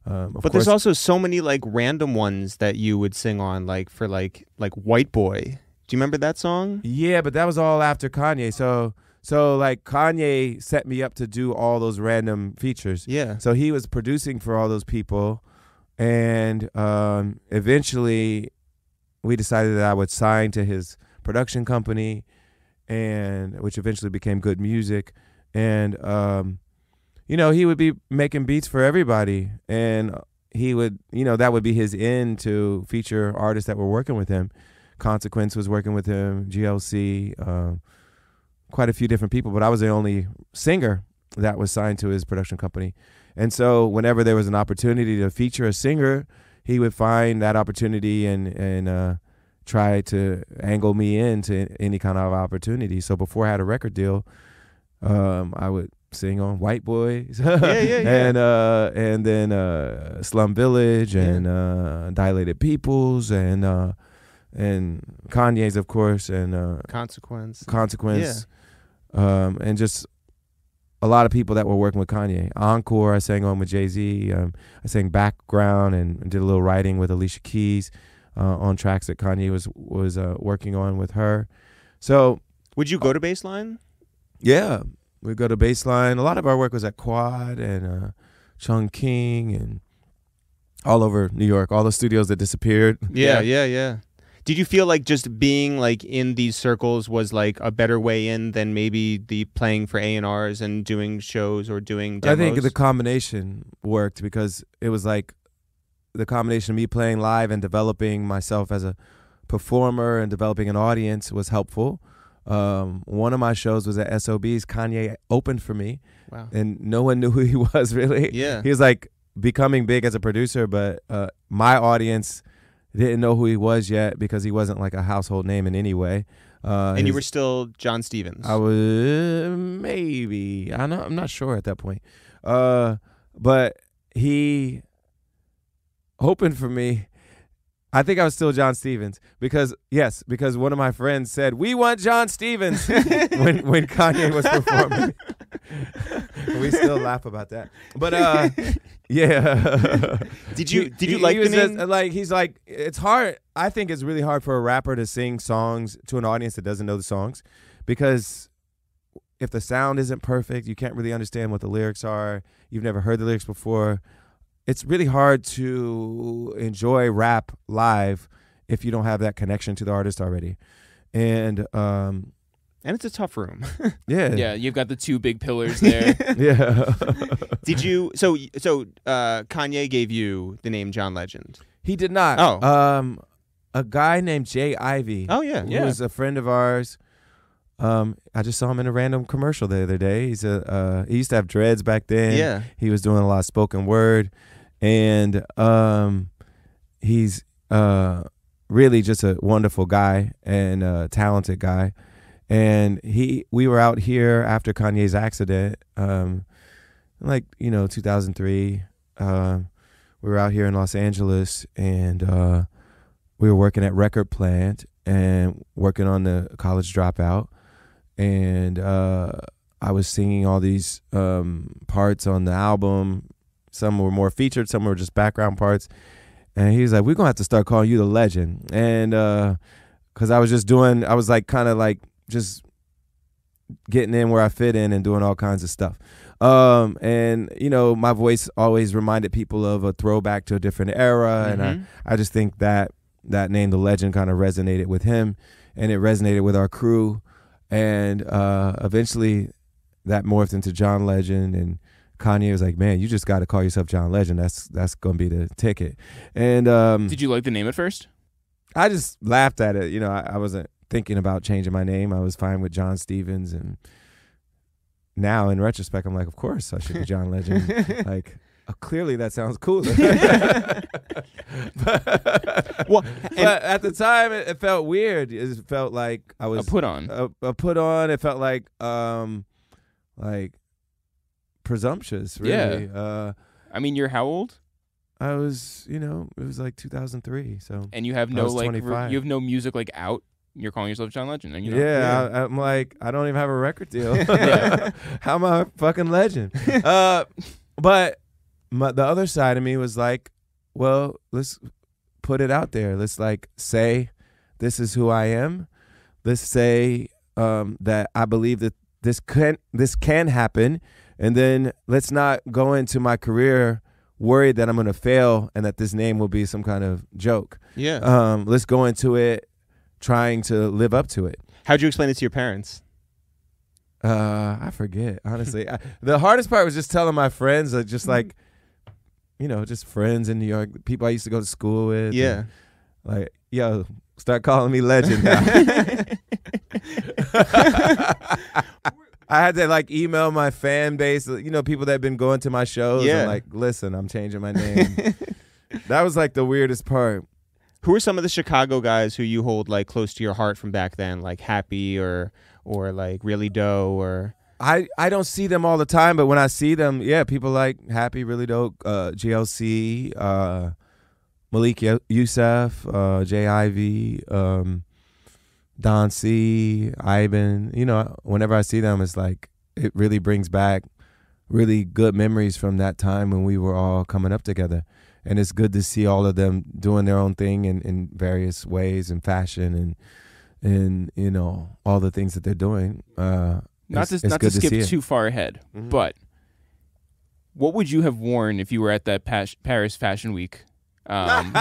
[SPEAKER 5] But there's also so many like random ones that you would sing on, like for like White Boy. Do you remember that song?
[SPEAKER 4] Yeah, but that was all after Kanye. So like Kanye set me up to do all those random features.
[SPEAKER 5] Yeah.
[SPEAKER 4] So he was producing for all those people, and eventually we decided that I would sign to his production company, and which eventually became Good Music, and he would be making beats for everybody, and he would, that would be his end to feature artists that were working with him. Consequence was working with him, GLC, quite a few different people, but I was the only singer that was signed to his production company. And so whenever there was an opportunity to feature a singer, he would find that opportunity and try to angle me into any kind of opportunity. So before I had a record deal, I would sing on White Boys, and then Slum Village, and Dilated Peoples, and Kanye's, of course, and
[SPEAKER 5] Consequence,
[SPEAKER 4] and just a lot of people that were working with Kanye. Encore, I sang on with Jay-Z. I sang background and did a little writing with Alicia Keys on tracks that Kanye was working on with her. So,
[SPEAKER 5] would you go to Baseline?
[SPEAKER 4] Yeah. We go to Baseline. A lot of our work was at Quad and Chung King and all over New York, all the studios that disappeared.
[SPEAKER 5] Yeah. Did you feel like just being like in these circles was like a better way in than maybe the playing for A&Rs and doing shows or doing demos?
[SPEAKER 4] I think the combination worked because it was like the combination of me playing live and developing myself as a performer and developing an audience was helpful. One of my shows was at SOB's. Kanye opened for me.
[SPEAKER 5] Wow.
[SPEAKER 4] And no one knew who he was really.
[SPEAKER 5] Yeah.
[SPEAKER 4] He was like becoming big as a producer, but my audience didn't know who he was yet because he wasn't like a household name in any way.
[SPEAKER 5] And you were still John Stevens.
[SPEAKER 4] I was maybe. I'm not sure at that point. But he opened for me. I think I was still John Stevens because one of my friends said, "We want John Stevens" when Kanye was performing. We still laugh about that. But yeah.
[SPEAKER 5] Did you like the name?
[SPEAKER 4] He's like, it's hard. I think it's really hard for a rapper to sing songs to an audience that doesn't know the songs, because if the sound isn't perfect, you can't really understand what the lyrics are. You've never heard the lyrics before. It's really hard to enjoy rap live if you don't have that connection to the artist already. And
[SPEAKER 5] it's a tough room.
[SPEAKER 4] Yeah.
[SPEAKER 2] Yeah, you've got the two big pillars there.
[SPEAKER 4] Yeah.
[SPEAKER 5] Did you so Kanye gave you the name John Legend?
[SPEAKER 4] He did not.
[SPEAKER 5] Oh.
[SPEAKER 4] A guy named Jay Ivy.
[SPEAKER 5] Oh yeah.
[SPEAKER 4] Who was a friend of ours. I just saw him in a random commercial the other day. He used to have dreads back then.
[SPEAKER 5] Yeah.
[SPEAKER 4] He was doing a lot of spoken word, and he's really just a wonderful guy and a talented guy. And we were out here after Kanye's accident, 2003. We were out here in Los Angeles, and we were working at Record Plant and working on the College Dropout. And I was singing all these parts on the album. Some were more featured, some were just background parts. And he was like, "We're going to have to start calling you the legend." And because I was like kind of like just getting in where I fit in and doing all kinds of stuff. And, my voice always reminded people of a throwback to a different era.
[SPEAKER 5] Mm-hmm.
[SPEAKER 4] And I just think that name, the legend, kind of resonated with him, and it resonated with our crew. And eventually that morphed into John Legend, and Kanye was like, "Man, you just got to call yourself John Legend. That's going to be the ticket." And
[SPEAKER 2] did you like the name at first?
[SPEAKER 4] I just laughed at it. I wasn't thinking about changing my name. I was fine with John Stevens. And now in retrospect, I'm like, of course I should be John Legend. Like, clearly that sounds cooler. But at the time, it felt weird. It felt like I was
[SPEAKER 2] a put on.
[SPEAKER 4] A put on. It felt like presumptuous. Really.
[SPEAKER 2] Yeah. I mean, you're how old?
[SPEAKER 4] I was, it was like 2003. So.
[SPEAKER 2] And you have no you have no music like out. You're calling yourself John Legend, and
[SPEAKER 4] I'm like, I don't even have a record deal. How am I a fucking legend? But the other side of me was like, well, let's put it out there. Let's like say, this is who I am. Let's say that I believe that this can happen, and then let's not go into my career worried that I'm going to fail and that this name will be some kind of joke.
[SPEAKER 5] Yeah.
[SPEAKER 4] Let's go into it trying to live up to it.
[SPEAKER 5] How'd you explain it to your parents?
[SPEAKER 4] I forget, honestly. The hardest part was just telling my friends, just like, just friends in New York, people I used to go to school with.
[SPEAKER 5] Yeah.
[SPEAKER 4] Like, yo, start calling me Legend now. I had to like email my fan base, people that had been going to my shows.
[SPEAKER 5] Yeah.
[SPEAKER 4] And like, listen, I'm changing my name. That was like the weirdest part.
[SPEAKER 5] Who are some of the Chicago guys who you hold like close to your heart from back then, like Happy or like Really Doe or?
[SPEAKER 4] I don't see them all the time, but when I see them, yeah, people like Happy, Really Doe, GLC, Malik Youssef, Jay Ivy, Don C, Ivan. Whenever I see them, it's like it really brings back really good memories from that time when we were all coming up together. And it's good to see all of them doing their own thing in various ways and fashion and all the things that they're doing.
[SPEAKER 2] Not to skip too far ahead, but what would you have worn if you were at that Paris Fashion Week
[SPEAKER 4] I'm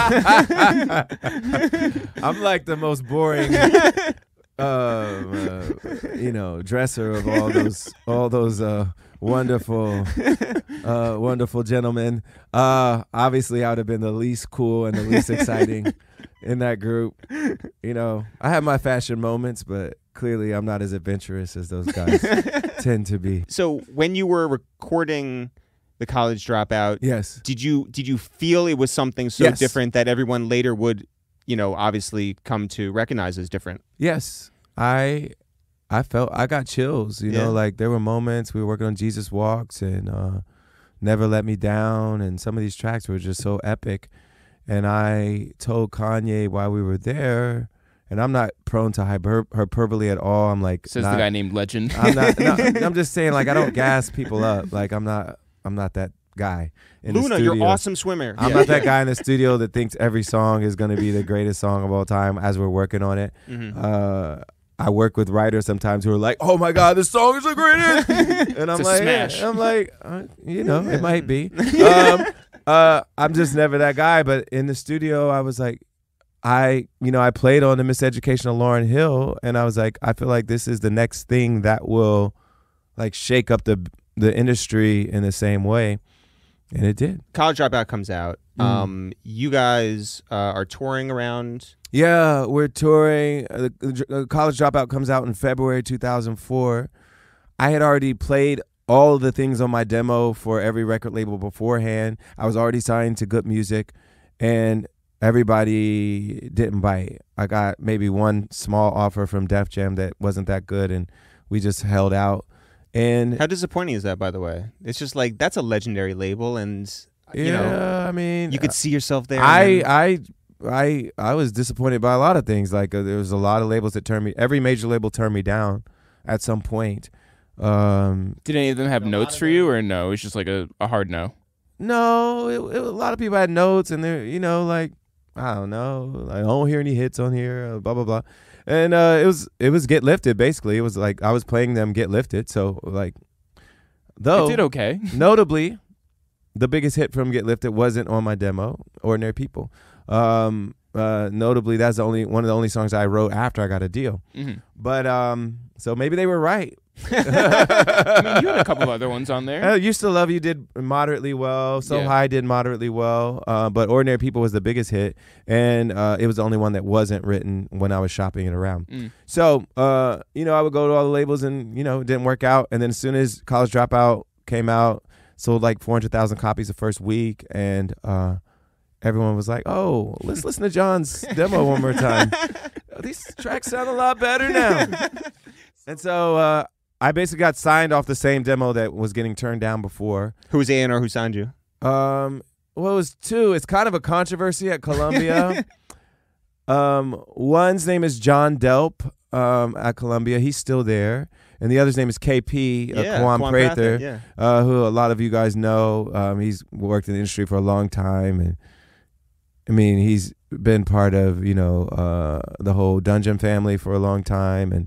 [SPEAKER 4] like the most boring, dresser of all those wonderful, wonderful gentlemen. Obviously, I would have been the least cool and the least exciting in that group. I have my fashion moments, but clearly I'm not as adventurous as those guys tend to be.
[SPEAKER 5] So when you were recording The College Dropout,
[SPEAKER 4] yes,
[SPEAKER 5] did you feel it was something so different that everyone later would, obviously come to recognize as different?
[SPEAKER 4] Yes, I got chills. Like there were moments we were working on Jesus Walks and Never Let Me Down, and some of these tracks were just so epic. And I told Kanye while we were there, and I'm not prone to hyperbole at all. I'm like,
[SPEAKER 2] says the guy named Legend.
[SPEAKER 4] I'm not. No, I'm just saying, like, I don't gas people up. Like, I'm not that guy in the
[SPEAKER 5] Luna,
[SPEAKER 4] studio.
[SPEAKER 5] you're awesome swimmer.
[SPEAKER 4] I'm not that guy in the studio that thinks every song is going to be the greatest song of all time as we're working on it.
[SPEAKER 5] Mm-hmm.
[SPEAKER 4] I work with writers sometimes who are like, "Oh my God, this song is the greatest," and I'm like,
[SPEAKER 2] smash.
[SPEAKER 4] I'm like, it might be. I'm just never that guy. But in the studio, I was like, I played on the Miseducation of Lauryn Hill, and I was like, I feel like this is the next thing that will like shake up the industry in the same way, and it did.
[SPEAKER 5] College Dropout comes out. You guys are touring around.
[SPEAKER 4] Yeah, we're touring. The College Dropout comes out in February 2004. I had already played all of the things on my demo for every record label beforehand. I was already signed to Good Music, and everybody didn't bite. I got maybe one small offer from Def Jam that wasn't that good, and we just held out. And
[SPEAKER 5] how disappointing is that, by the way? It's just like, that's a legendary label, and
[SPEAKER 4] I mean,
[SPEAKER 5] you could see yourself there.
[SPEAKER 4] I was disappointed by a lot of things. Like there was a lot of labels that every major label turned me down at some point.
[SPEAKER 2] Did any of them have notes for you, or no? It's just like a hard no.
[SPEAKER 4] No, a lot of people had notes, and they're like, I don't know, I don't hear any hits on here, blah blah blah, and it was Get Lifted basically. It was like I was playing them Get Lifted, so like, though
[SPEAKER 2] it did okay.
[SPEAKER 4] Notably, the biggest hit from Get Lifted wasn't on my demo, Ordinary People. Notably, that's one of the only songs I wrote after I got a deal.
[SPEAKER 2] Mm-hmm.
[SPEAKER 4] But so maybe they were right.
[SPEAKER 2] I mean, you had a couple of other ones on there.
[SPEAKER 4] Used to Love You did moderately well. So High did moderately well. But Ordinary People was the biggest hit, and it was the only one that wasn't written when I was shopping it around. So I would go to all the labels, and it didn't work out. And then as soon as College Dropout came out, sold like 400,000 copies the first week, and everyone was like, "Oh, let's listen to John's demo one more time. These tracks sound a lot better now." And so I basically got signed off the same demo that was getting turned down before.
[SPEAKER 5] Who was A&R who signed you?
[SPEAKER 4] Well, it was two. It's kind of a controversy at Columbia. One's name is John Delp at Columbia. He's still there. And the other's name is KP, Quan Prather, who a lot of you guys know. He's worked in the industry for a long time, and I mean, he's been part of the whole Dungeon family for a long time, and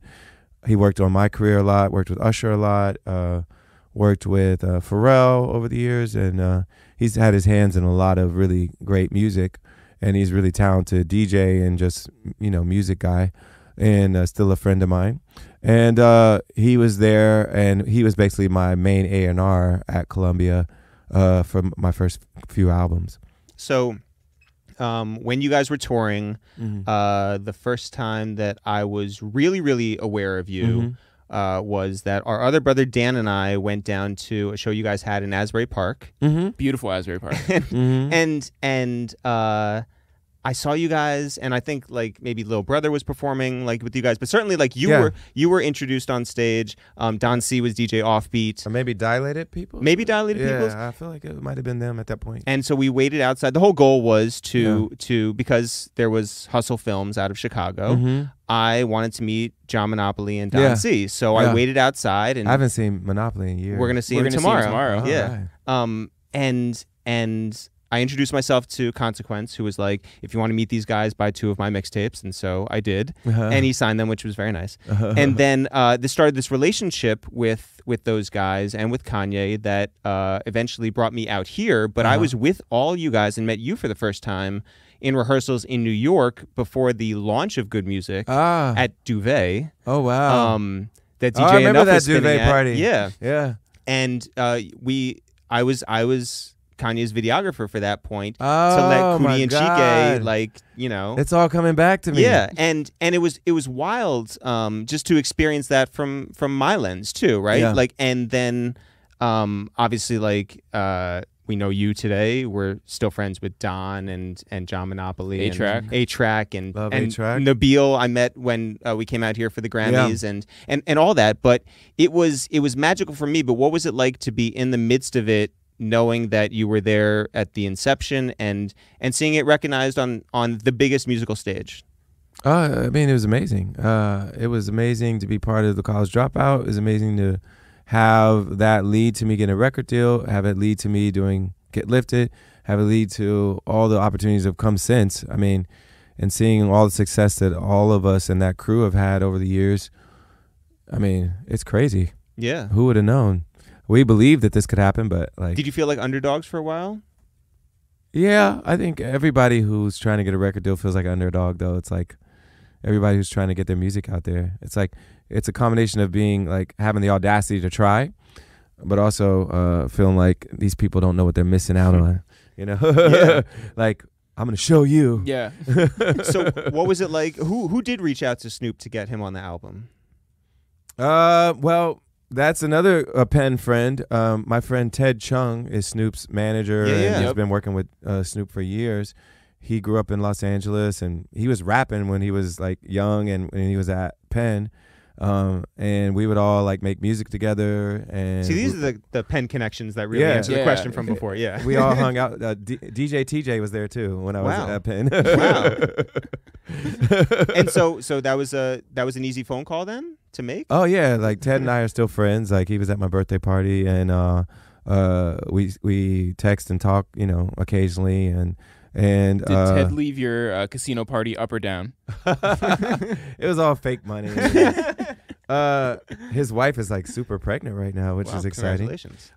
[SPEAKER 4] he worked on my career a lot. Worked with Usher a lot. Worked with Pharrell over the years, and he's had his hands in a lot of really great music, and he's really talented DJ and just music guy, and still a friend of mine. And he was there, and he was basically my main A&R at Columbia for my first few albums.
[SPEAKER 5] So when you guys were touring, the first time that I was really, really aware of you was that our other brother Dan and I went down to a show you guys had in Asbury Park.
[SPEAKER 2] Beautiful Asbury Park.
[SPEAKER 5] And I saw you guys, and I think like maybe Lil Brother was performing like with you guys, but certainly like you were introduced on stage. Don C was DJ Offbeat,
[SPEAKER 4] or maybe Dilated People.
[SPEAKER 5] Yeah,
[SPEAKER 4] I feel like it might have been them at that point.
[SPEAKER 5] And so we waited outside. The whole goal was to because there was Hustle Films out of Chicago. I wanted to meet John Monopoly and Don C. So I waited outside, and
[SPEAKER 4] I haven't seen Monopoly in years.
[SPEAKER 5] We're gonna see him tomorrow.
[SPEAKER 2] Right.
[SPEAKER 5] Yeah. And I introduced myself to Consequence, who was like, if you want to meet these guys, buy 2 of my mixtapes. And so I did. And he signed them, which was very nice. And then this started this relationship with those guys and with Kanye that eventually brought me out here. But I was with all you guys and met you for the first time in rehearsals in New York before the launch of Good Music at Duvet.
[SPEAKER 4] Oh, wow.
[SPEAKER 5] That DJ
[SPEAKER 4] I remember
[SPEAKER 5] Enough
[SPEAKER 4] that
[SPEAKER 5] was spinning
[SPEAKER 4] Duvet
[SPEAKER 5] at.
[SPEAKER 4] party.
[SPEAKER 5] Yeah. And I was Kanye's videographer for that point to let Kudi and Chike, like, you know,
[SPEAKER 4] it's all coming back to me.
[SPEAKER 5] Yeah, and it was wild just to experience that from my lens too, right?
[SPEAKER 4] Yeah.
[SPEAKER 5] Like, and then obviously, like, we know you today. We're still friends with Don and John Monopoly, A-Track, and
[SPEAKER 4] Love A-Track.
[SPEAKER 5] Nabil. I met when we came out here for the Grammys, and all that. But it was magical for me. But what was it like to be in the midst of it, knowing that you were there at the inception and seeing it recognized on the biggest musical stage?
[SPEAKER 4] I mean, it was amazing. It was amazing to be part of the College Dropout. It was amazing to have that lead to me getting a record deal, have it lead to me doing Get Lifted, have it lead to all the opportunities that have come since. I mean, and seeing all the success that all of us and that crew have had over the years. I mean, it's crazy.
[SPEAKER 5] Yeah.
[SPEAKER 4] Who would have known? We believed that this could happen, but like...
[SPEAKER 5] Did you feel like underdogs for a while?
[SPEAKER 4] Yeah, I think everybody who's trying to get a record deal feels like an underdog, though. It's like everybody who's trying to get their music out there. It's like, it's a combination of being like having the audacity to try, but also feeling like these people don't know what they're missing out on, you know? Like, I'm going to show you.
[SPEAKER 2] Yeah.
[SPEAKER 5] So what was it like? Who did reach out to Snoop to get him on the album?
[SPEAKER 4] Well, that's another Penn friend. My friend Ted Chung is Snoop's manager and has been working with Snoop for years. He grew up in Los Angeles, and he was rapping when he was like young and when he was at Penn. And we would all like make music together. And
[SPEAKER 5] see, these are the Penn connections that really answer the question from before. Yeah,
[SPEAKER 4] we all hung out. DJ TJ was there too when I was at Penn.
[SPEAKER 5] Wow. And so that was an easy phone call then to make.
[SPEAKER 4] Oh yeah, like Ted and I are still friends. Like he was at my birthday party, and we text and talk, you know, occasionally. And
[SPEAKER 2] did Ted leave your casino party up or down?
[SPEAKER 4] It was all fake money. His wife is like super pregnant right now, which is exciting.
[SPEAKER 5] Congratulations.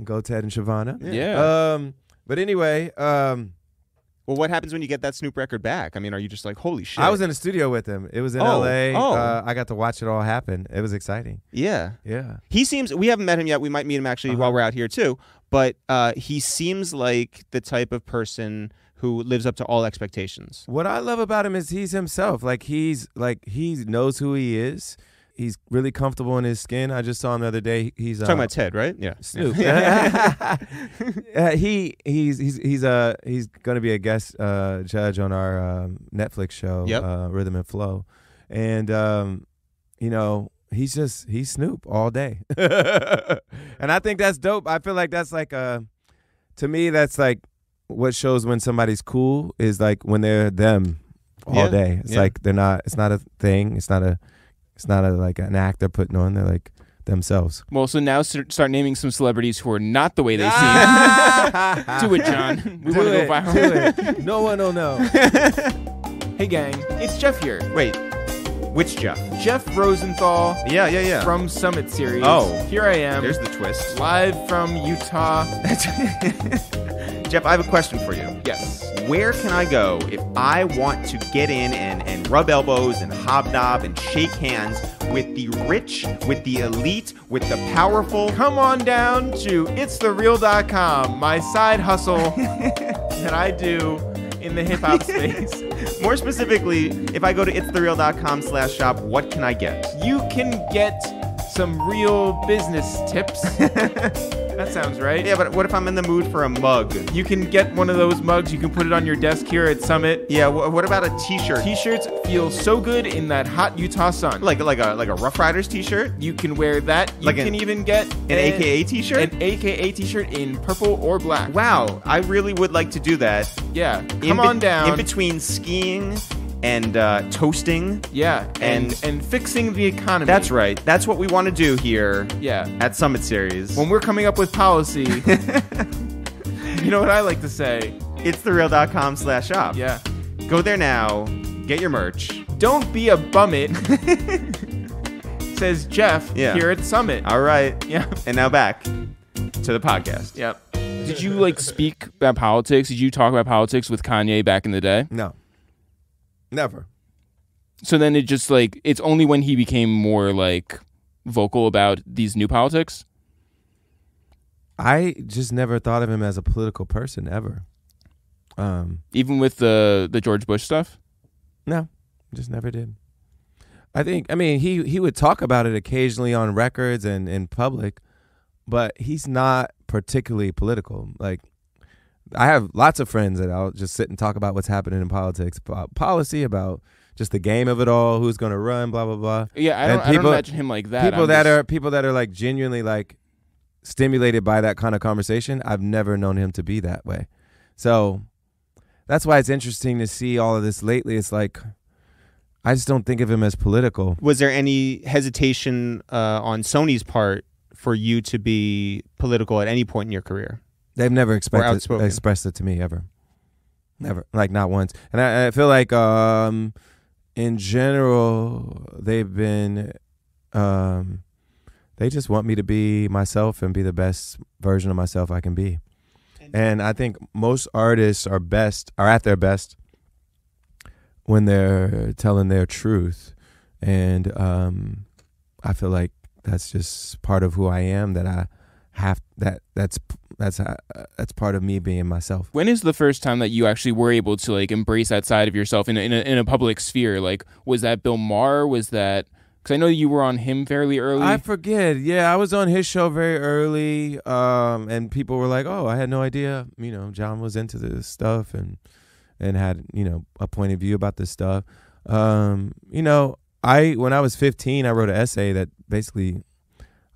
[SPEAKER 4] Go Ted and Shavana.
[SPEAKER 2] Yeah.
[SPEAKER 4] But anyway,
[SPEAKER 5] well, what happens when you get that Snoop record back? I mean, are you just like, holy shit?
[SPEAKER 4] I was in the studio with him. It was in L.A. I got to watch it all happen. It was exciting.
[SPEAKER 5] Yeah.
[SPEAKER 4] Yeah.
[SPEAKER 5] He seems, we haven't met him yet. We might meet him actually while we're out here too. But he seems like the type of person who lives up to all expectations.
[SPEAKER 4] What I love about him is he's himself. He knows who he is. He's really comfortable in his skin. I just saw him the other day. He's
[SPEAKER 5] talking about Ted, right? Yeah,
[SPEAKER 4] Snoop. He's going to be a guest judge on our Netflix show, Rhythm and Flow, and you know, he's Snoop all day, and I think that's dope. I feel like that's like to me that's like what shows when somebody's cool is like when they're them all day. It's like they're not. It's not a thing. It's not a like an act they're putting on. They're like themselves.
[SPEAKER 2] Well, so now start naming some celebrities who are not the way they seem. Do it, John. We want to go viral.
[SPEAKER 4] No one will know.
[SPEAKER 2] Hey, gang. It's Jeff here.
[SPEAKER 1] Wait, which Jeff?
[SPEAKER 2] Jeff Rosenthal.
[SPEAKER 1] Yeah.
[SPEAKER 2] From Summit Series.
[SPEAKER 1] Oh.
[SPEAKER 2] Here I am.
[SPEAKER 1] There's the twist.
[SPEAKER 2] Live from Utah.
[SPEAKER 1] Jeff, I have a question for you.
[SPEAKER 2] Yes.
[SPEAKER 1] Where can I go if I want to get in and rub elbows and hobnob and shake hands with the rich, with the elite, with the powerful?
[SPEAKER 2] Come on down to ItsTheReal.com, my side hustle that I do in the hip-hop space.
[SPEAKER 1] More specifically, if I go to ItsTheReal.com/shop, what can I get?
[SPEAKER 2] You can get some real business tips. That sounds right.
[SPEAKER 1] Yeah, but what if I'm in the mood for a mug?
[SPEAKER 2] You can get one of those mugs. You can put it on your desk here at Summit.
[SPEAKER 1] Yeah, what about a t-shirt?
[SPEAKER 2] T-shirts feel so good in that hot Utah sun.
[SPEAKER 1] Like a Rough Riders t-shirt?
[SPEAKER 2] You can wear that. You can even get
[SPEAKER 1] an AKA t-shirt?
[SPEAKER 2] An AKA t-shirt in purple or black.
[SPEAKER 1] Wow, I really would like to do that.
[SPEAKER 2] Yeah, come on down.
[SPEAKER 1] In between skiing and toasting.
[SPEAKER 2] Yeah, and fixing the economy.
[SPEAKER 1] That's right. That's what we want to do here.
[SPEAKER 2] Yeah.
[SPEAKER 1] At Summit Series.
[SPEAKER 2] When we're coming up with policy, You know what I like to say?
[SPEAKER 1] ItsTheReal.com/shop.
[SPEAKER 2] Yeah.
[SPEAKER 1] Go there now. Get your merch.
[SPEAKER 2] Don't be a bummit. Says Jeff here at Summit.
[SPEAKER 1] All right.
[SPEAKER 2] Yeah.
[SPEAKER 1] And now back to the podcast.
[SPEAKER 2] Yep. Did you like speak about politics? Did you talk about politics with Kanye back in the day?
[SPEAKER 4] No. Never.
[SPEAKER 2] So then it just like, it's only when he became more like vocal about these new politics?
[SPEAKER 4] I just never thought of him as a political person ever.
[SPEAKER 2] Even with the George Bush stuff?
[SPEAKER 4] No, just never did. I mean, he would talk about it occasionally on records and in public, but he's not particularly political. Like, I have lots of friends that I'll just sit and talk about what's happening in politics, about policy, about just the game of it all, who's going to run, blah, blah, blah.
[SPEAKER 2] Yeah, I don't imagine him like that.
[SPEAKER 4] People that are like genuinely like stimulated by that kind of conversation, I've never known him to be that way. So that's why it's interesting to see all of this lately. It's like, I just don't think of him as political.
[SPEAKER 5] Was there any hesitation on Sony's part for you to be political at any point in your career?
[SPEAKER 4] They've never expressed it to me ever. Never. Like, not once. And I feel like in general, they've been, they just want me to be myself and be the best version of myself I can be. And I think most artists are at their best when they're telling their truth. And I feel like that's just part of who I am, that I have, that's part of me being myself.
[SPEAKER 2] When is the first time that you actually were able to like embrace that side of yourself in a public sphere? Like, was that Bill Maher? Was that, because I know you were on him fairly early.
[SPEAKER 4] I forget. Yeah, I was on his show very early, and people were like, "Oh, I had no idea." You know, John was into this stuff and had, you know, a point of view about this stuff. You know, when I was 15, I wrote an essay that basically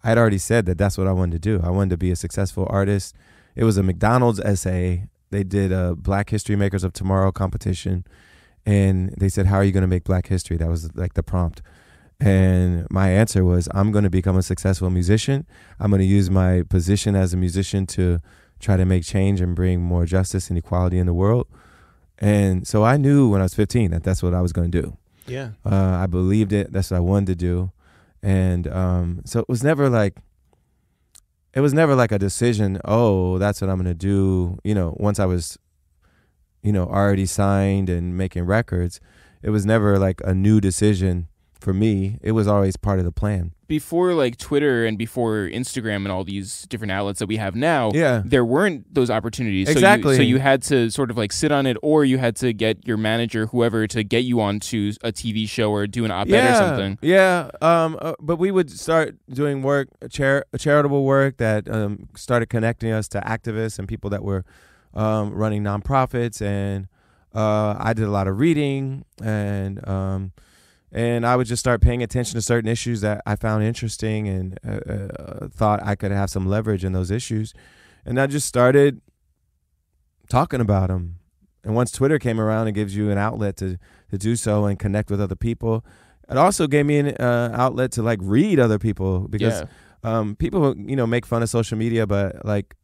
[SPEAKER 4] I had already said that that's what I wanted to do. I wanted to be a successful artist. It was a McDonald's essay. They did a Black History Makers of Tomorrow competition, and they said, "How are you going to make Black history?" That was like the prompt. And my answer was, I'm going to become a successful musician. I'm going to use my position as a musician to try to make change and bring more justice and equality in the world. And so I knew when I was 15 that that's what I was going to do.
[SPEAKER 5] Yeah.
[SPEAKER 4] I believed it. That's what I wanted to do. And so it was never like a decision, oh, that's what I'm going to do. You know, once I was, you know, already signed and making records, it was never like a new decision. For me, it was always part of the plan.
[SPEAKER 2] Before like Twitter and before Instagram and all these different outlets that we have now,
[SPEAKER 4] yeah,
[SPEAKER 2] there weren't those opportunities.
[SPEAKER 4] Exactly.
[SPEAKER 2] So you had to sort of like sit on it, or you had to get your manager, whoever, to get you onto a TV show or do an op-ed or something.
[SPEAKER 4] Yeah. But we would start doing work, charitable work that started connecting us to activists and people that were running nonprofits. And I did a lot of reading, and I would just start paying attention to certain issues that I found interesting and thought I could have some leverage in those issues. And I just started talking about them. And once Twitter came around, it gives you an outlet to do so and connect with other people. It also gave me an outlet to like read other people, because people, you know, make fun of social media, but like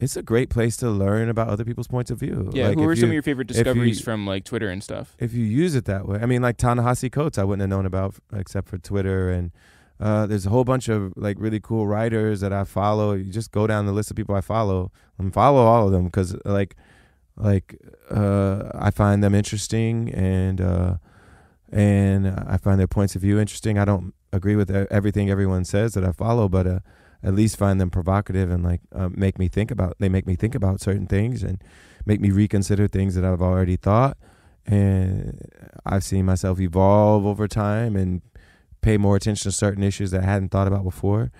[SPEAKER 4] it's a great place to learn about other people's points of view.
[SPEAKER 2] Yeah,
[SPEAKER 4] like,
[SPEAKER 2] who were some of your favorite discoveries from like Twitter and stuff?
[SPEAKER 4] If you use it that way. I mean, like Ta-Nehisi Coates, I wouldn't have known about except for Twitter. And there's a whole bunch of like really cool writers that I follow. You just go down the list of people I follow and follow all of them, because I find them interesting, and I find their points of view interesting. I don't agree with everything everyone says that I follow, but at least find them provocative and like make me think about certain things and make me reconsider things that I've already thought. And I've seen myself evolve over time and pay more attention to certain issues that I hadn't thought about before.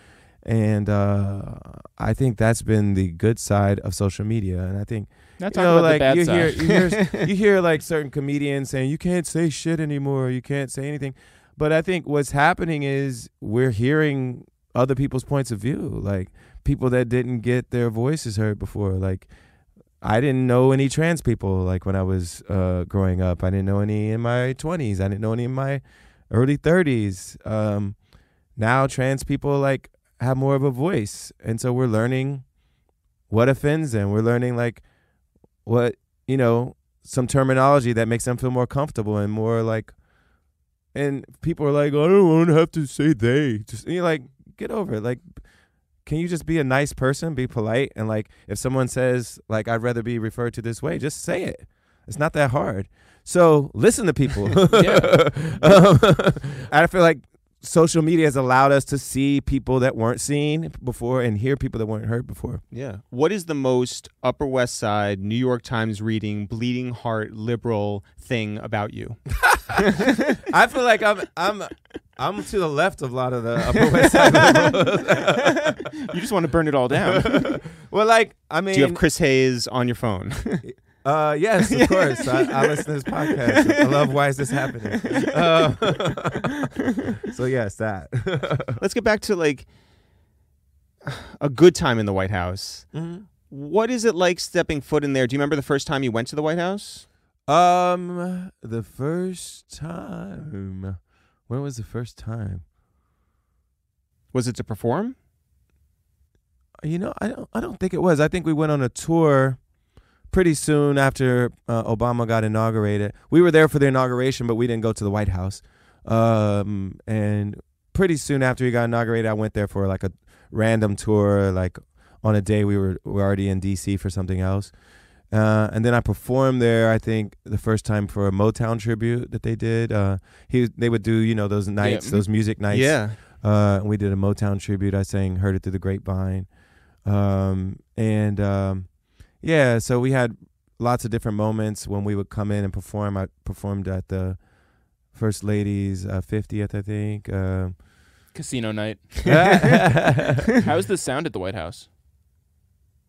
[SPEAKER 4] And I think that's been the good side of social media. And I think,
[SPEAKER 2] not talking about
[SPEAKER 4] like
[SPEAKER 2] the bad
[SPEAKER 4] side. You hear like certain comedians saying you can't say shit anymore, you can't say anything. But I think what's happening is we're hearing other people's points of view, like people that didn't get their voices heard before. Like, I didn't know any trans people like when I was growing up. I didn't know any in my 20s. I didn't know any in my early 30s. Now trans people like have more of a voice, and so we're learning what offends them. We're learning like what, some terminology that makes them feel more comfortable and more like, and people are like, I don't want to have to say they. Just, you're like, get over it. Like, can you just be a nice person, be polite? And like, if someone says like, I'd rather be referred to this way, just say it. It's not that hard. So listen to people. I feel like social media has allowed us to see people that weren't seen before and hear people that weren't heard before.
[SPEAKER 5] Yeah. What is the most Upper West Side, New York Times reading, bleeding heart liberal thing about you?
[SPEAKER 4] I feel like I'm to the left of a lot of the Upper West Side liberals.
[SPEAKER 2] You just want to burn it all down.
[SPEAKER 4] Well, like, I mean,
[SPEAKER 5] do you have Chris Hayes on your phone?
[SPEAKER 4] Yes, of course. I listen to this podcast. I love Why Is This Happening? So yes, that.
[SPEAKER 5] Let's get back to like a good time in the White House.
[SPEAKER 4] Mm-hmm.
[SPEAKER 5] What is it like stepping foot in there? Do you remember the first time you went to the White House?
[SPEAKER 4] The first time. When was the first time?
[SPEAKER 5] Was it to perform?
[SPEAKER 4] I don't think it was. I think we went on a tour pretty soon after Obama got inaugurated. We were there for the inauguration, but we didn't go to the White House. And pretty soon after he got inaugurated, I went there for like a random tour. Like on a day we were already in D.C. for something else. And then I performed there, I think, the first time for a Motown tribute that they did. They would do, those nights, those music nights.
[SPEAKER 5] Yeah.
[SPEAKER 4] And we did a Motown tribute. I sang Heard It Through the Grapevine. Yeah, so we had lots of different moments when we would come in and perform. I performed at the First Lady's 50th, I think.
[SPEAKER 2] Casino night. How's the sound at the White House?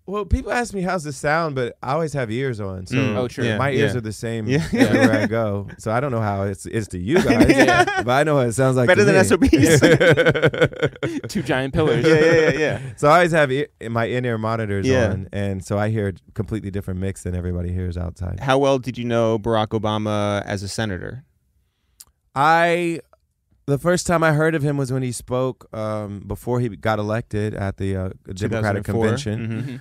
[SPEAKER 4] Well, people ask me how's the sound, but I always have ears on, so
[SPEAKER 2] Oh, true.
[SPEAKER 4] my ears are the same everywhere I go. So I don't know how it's to you guys, but I know what it sounds like.
[SPEAKER 5] Better
[SPEAKER 4] to
[SPEAKER 5] than
[SPEAKER 4] me.
[SPEAKER 5] SOBs.
[SPEAKER 2] 2 giant pillars.
[SPEAKER 5] Yeah.
[SPEAKER 4] So I always have my in-ear monitors
[SPEAKER 5] Yeah.
[SPEAKER 4] on, and so I hear a completely different mix than everybody hears outside.
[SPEAKER 5] How well did you know Barack Obama as a senator?
[SPEAKER 4] The first time I heard of him was when he spoke before he got elected at the Democratic
[SPEAKER 5] 2004.
[SPEAKER 4] Convention,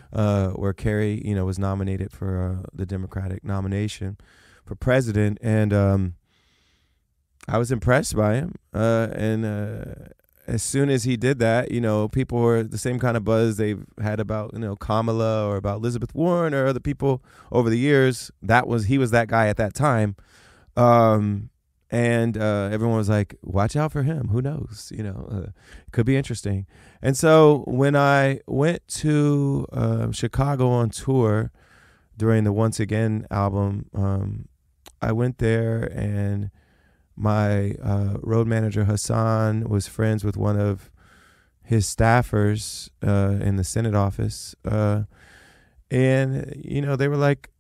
[SPEAKER 4] where Kerry, was nominated for the Democratic nomination for president, and I was impressed by him. And as soon as he did that, people were the same kind of buzz they've had about Kamala or about Elizabeth Warren or other people over the years. He was that guy at that time. And everyone was like, watch out for him. Who knows? Could be interesting. And so when I went to Chicago on tour during the Once Again album, I went there and my road manager, Hassan, was friends with one of his staffers in the Senate office. And, they were like,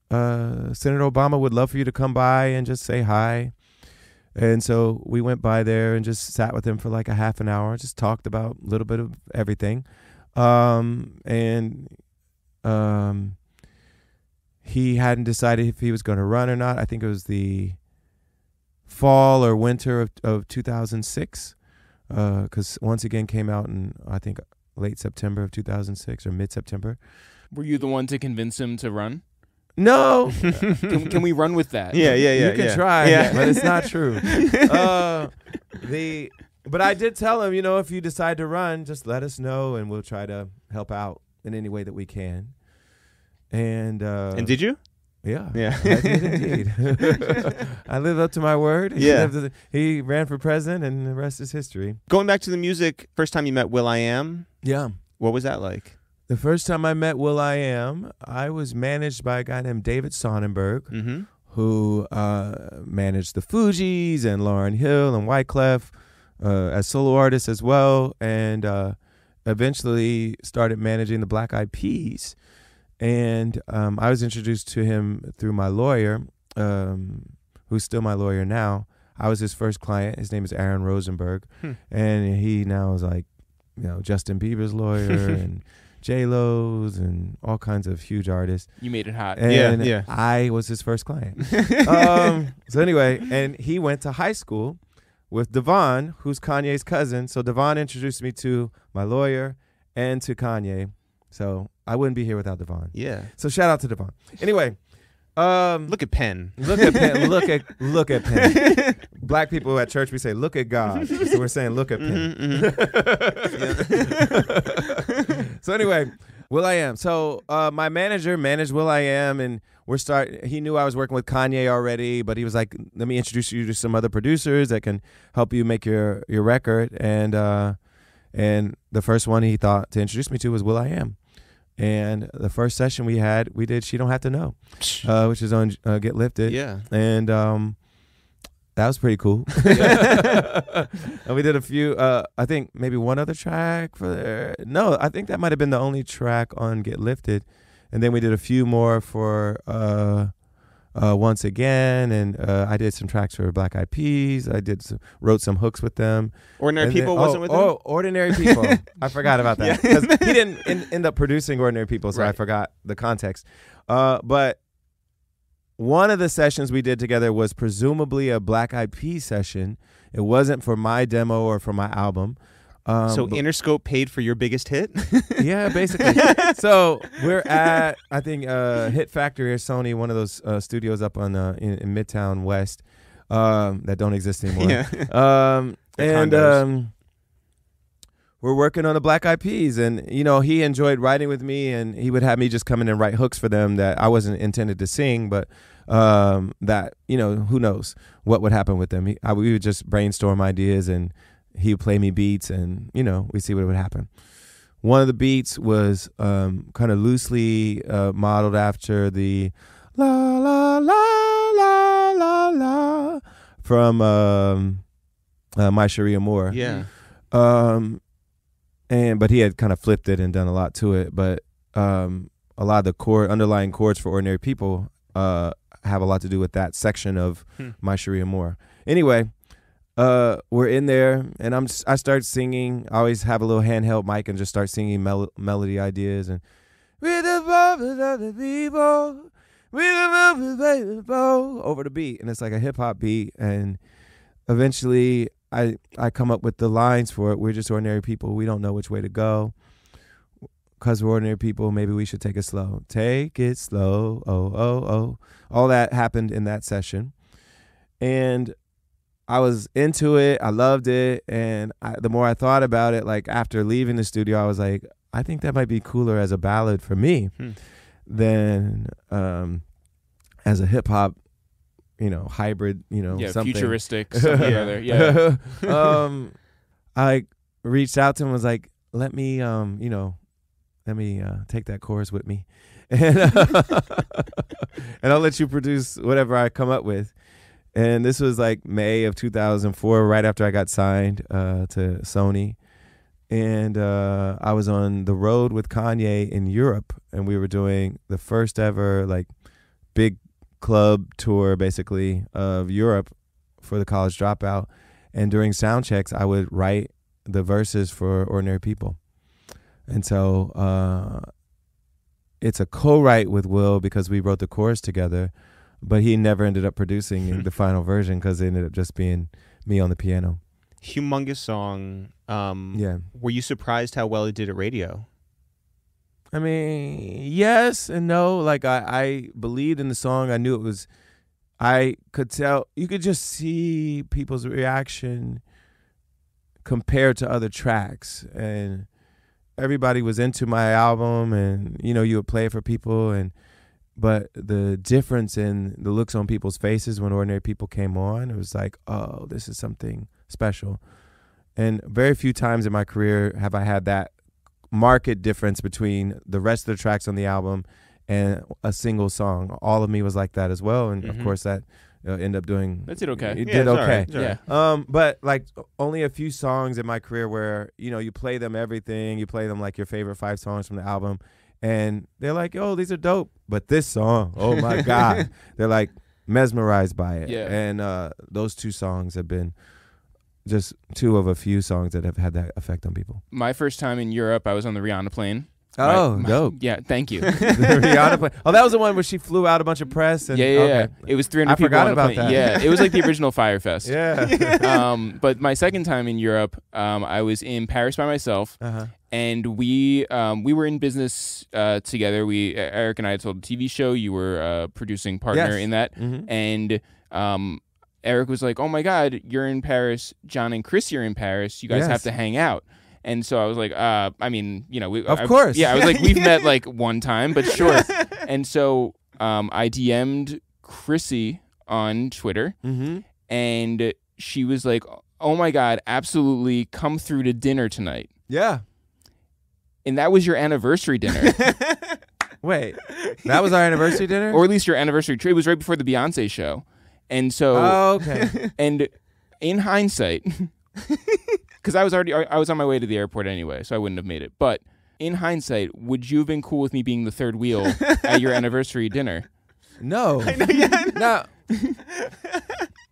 [SPEAKER 4] Senator Obama would love for you to come by and just say hi. And so we went by there and just sat with him for like a half an hour, just talked about a little bit of everything. He hadn't decided if he was going to run or not. I think it was the fall or winter of 2006, because Once Again came out in, I think, late September of 2006 or mid-September.
[SPEAKER 2] Were you the one to convince him to run?
[SPEAKER 4] No.
[SPEAKER 2] Can we run with that?
[SPEAKER 5] Yeah.
[SPEAKER 4] You can try, but it's not true. But I did tell him, if you decide to run, just let us know, and we'll try to help out in any way that we can. And
[SPEAKER 5] did you?
[SPEAKER 4] Yeah.
[SPEAKER 5] Yeah.
[SPEAKER 4] I did indeed. I lived up to my word. He ran for president, and the rest is history.
[SPEAKER 5] Going back to the music, first time you met Will.i.am,
[SPEAKER 4] Yeah.
[SPEAKER 5] what was that like?
[SPEAKER 4] The first time I met Will.i.am, I was managed by a guy named David Sonnenberg, who managed the Fugees and Lauryn Hill and Wyclef as solo artists as well, and eventually started managing the Black Eyed Peas. And I was introduced to him through my lawyer, who's still my lawyer now. I was his first client. His name is Aaron Rosenberg, and he now is like, Justin Bieber's lawyer and J-Lo's and all kinds of huge artists.
[SPEAKER 2] You made it hot.
[SPEAKER 4] And
[SPEAKER 5] yeah.
[SPEAKER 4] I was his first client. So anyway, and he went to high school with Devon, who's Kanye's cousin. So Devon introduced me to my lawyer and to Kanye. So I wouldn't be here without Devon.
[SPEAKER 5] Yeah.
[SPEAKER 4] So shout out to Devon. Anyway,
[SPEAKER 5] Look at Penn.
[SPEAKER 4] look at Penn. Look at Penn. Black people at church, we say, look at God. So we're saying, look at Penn. So anyway, will.i.am. So my manager managed will.i.am, and he knew I was working with Kanye already, but he was like, let me introduce you to some other producers that can help you make your record. And the first one he thought to introduce me to was will.i.am. And the first session we did She Don't Have to Know, which is on Get Lifted.
[SPEAKER 5] Yeah.
[SPEAKER 4] And that was pretty cool. And we did a few, I think maybe one other track for there. No, I think that might have been the only track on Get Lifted. And then we did a few more for Once Again. And I did some tracks for Black Eyed Peas. Wrote some hooks with them.
[SPEAKER 5] Ordinary People wasn't with them?
[SPEAKER 4] Oh, Ordinary People. I forgot about that. Because he didn't end up producing Ordinary People, so I forgot the context. But one of the sessions we did together was presumably a Black Eyed Peas session. It wasn't for my demo or for my album.
[SPEAKER 5] So Interscope paid for your biggest hit?
[SPEAKER 4] Yeah, basically. So we're at, I think, Hit Factory or Sony, one of those studios up on in Midtown West that don't exist anymore.
[SPEAKER 5] Yeah.
[SPEAKER 4] And we're working on the Black Eyed Peas, and he enjoyed writing with me, and he would have me just come in and write hooks for them that I wasn't intended to sing, but that who knows what would happen with them. We would just brainstorm ideas, and he would play me beats, and we see what would happen. One of the beats was kind of loosely modeled after the la la la la la la from My Sharia Moore.
[SPEAKER 5] Yeah.
[SPEAKER 4] But he had kind of flipped it and done a lot to it. But a lot of the underlying chords for Ordinary People have a lot to do with that section of My Sharia Moore. Anyway, we're in there, and I start singing. I always have a little handheld mic and just start singing melody ideas. And with the bubbles of the people, over the beat, and it's like a hip hop beat. And eventually, I come up with the lines for it. We're just ordinary people. We don't know which way to go. Because we're ordinary people, maybe we should take it slow. Take it slow. Oh, oh, oh. All that happened in that session. And I was into it. I loved it. And the more I thought about it, like after leaving the studio, I was like, I think that might be cooler as a ballad for me than as a hip hop, hybrid, something.
[SPEAKER 2] Futuristic, something or other. Yeah.
[SPEAKER 4] I reached out to him and was like, let me take that chorus with me. And I'll let you produce whatever I come up with. And this was like May of 2004, right after I got signed to Sony. And I was on the road with Kanye in Europe, and we were doing the first ever like big club tour basically of Europe for the College Dropout. And during sound checks, I would write the verses for Ordinary People. And so it's a co-write with Will because we wrote the chorus together, but he never ended up producing the final version because it ended up just being me on the piano.
[SPEAKER 5] Humongous song.
[SPEAKER 4] Yeah.
[SPEAKER 5] Were you surprised how well it did at radio?
[SPEAKER 4] I mean, yes and no. Like I believed in the song. I knew it was, I could tell, you could just see people's reaction compared to other tracks. And everybody was into my album, and you would play it for people, but the difference in the looks on people's faces when Ordinary People came on, it was like, oh, this is something special. And very few times in my career have I had that marked difference between the rest of the tracks on the album and a single song. All of Me was like that as well, and of course that ended up doing.
[SPEAKER 2] That did okay.
[SPEAKER 4] It did okay.
[SPEAKER 2] Right.
[SPEAKER 4] Yeah. But like only a few songs in my career where you play them everything. You play them like your favorite 5 songs from the album, and they're like, oh, these are dope. But this song, oh my God, they're like mesmerized by it.
[SPEAKER 2] Yeah.
[SPEAKER 4] And those 2 songs have been just 2 of a few songs that have had that effect on people.
[SPEAKER 2] My first time in Europe, I was on the Rihanna plane.
[SPEAKER 4] Oh, dope.
[SPEAKER 2] Yeah, thank you.
[SPEAKER 4] The Rihanna plane. Oh, that was the one where she flew out a bunch of press. And,
[SPEAKER 2] Yeah.
[SPEAKER 4] okay.
[SPEAKER 2] It was 300
[SPEAKER 4] I
[SPEAKER 2] people
[SPEAKER 4] forgot
[SPEAKER 2] on a
[SPEAKER 4] about
[SPEAKER 2] plane.
[SPEAKER 4] that.
[SPEAKER 2] Yeah, it was like the original Fyre Fest.
[SPEAKER 4] Yeah.
[SPEAKER 2] But my second time in Europe, I was in Paris by myself, and we were in business together. Eric and I had sold a TV show. You were a producing partner in that, and Eric was like, "Oh my God, you're in Paris. John and Chris, you're in Paris. You guys have to hang out." And so I was like, I mean, you know,
[SPEAKER 4] of course.
[SPEAKER 2] Yeah, I was like, we've met like one time, but sure. And so I DM'd Chrissy on Twitter, and she was like, "Oh my God, absolutely, come through to dinner tonight."
[SPEAKER 4] Yeah.
[SPEAKER 2] And that was your anniversary dinner.
[SPEAKER 4] Wait, that was our anniversary dinner?
[SPEAKER 2] Or at least your anniversary trip. It was right before the Beyonce show. And so,
[SPEAKER 4] okay.
[SPEAKER 2] And in hindsight, because I was on my way to the airport anyway, so I wouldn't have made it. But in hindsight, would you have been cool with me being the third wheel at your anniversary dinner?
[SPEAKER 4] No. No.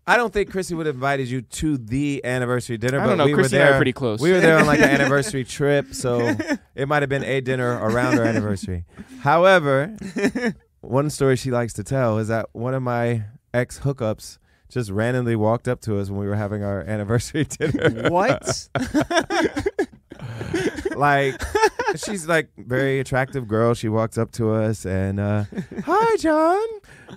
[SPEAKER 4] I don't think Chrissy would have invited you to the anniversary dinner.
[SPEAKER 2] I don't know.
[SPEAKER 4] We
[SPEAKER 2] Chrissy
[SPEAKER 4] were there,
[SPEAKER 2] and I are pretty close.
[SPEAKER 4] We were there on like an anniversary trip, so it might have been a dinner around our anniversary. However, one story she likes to tell is that one of my ex hookups just randomly walked up to us when we were having our anniversary dinner.
[SPEAKER 5] What?
[SPEAKER 4] Like, she's like very attractive girl. She walks up to us and, "Hi, John."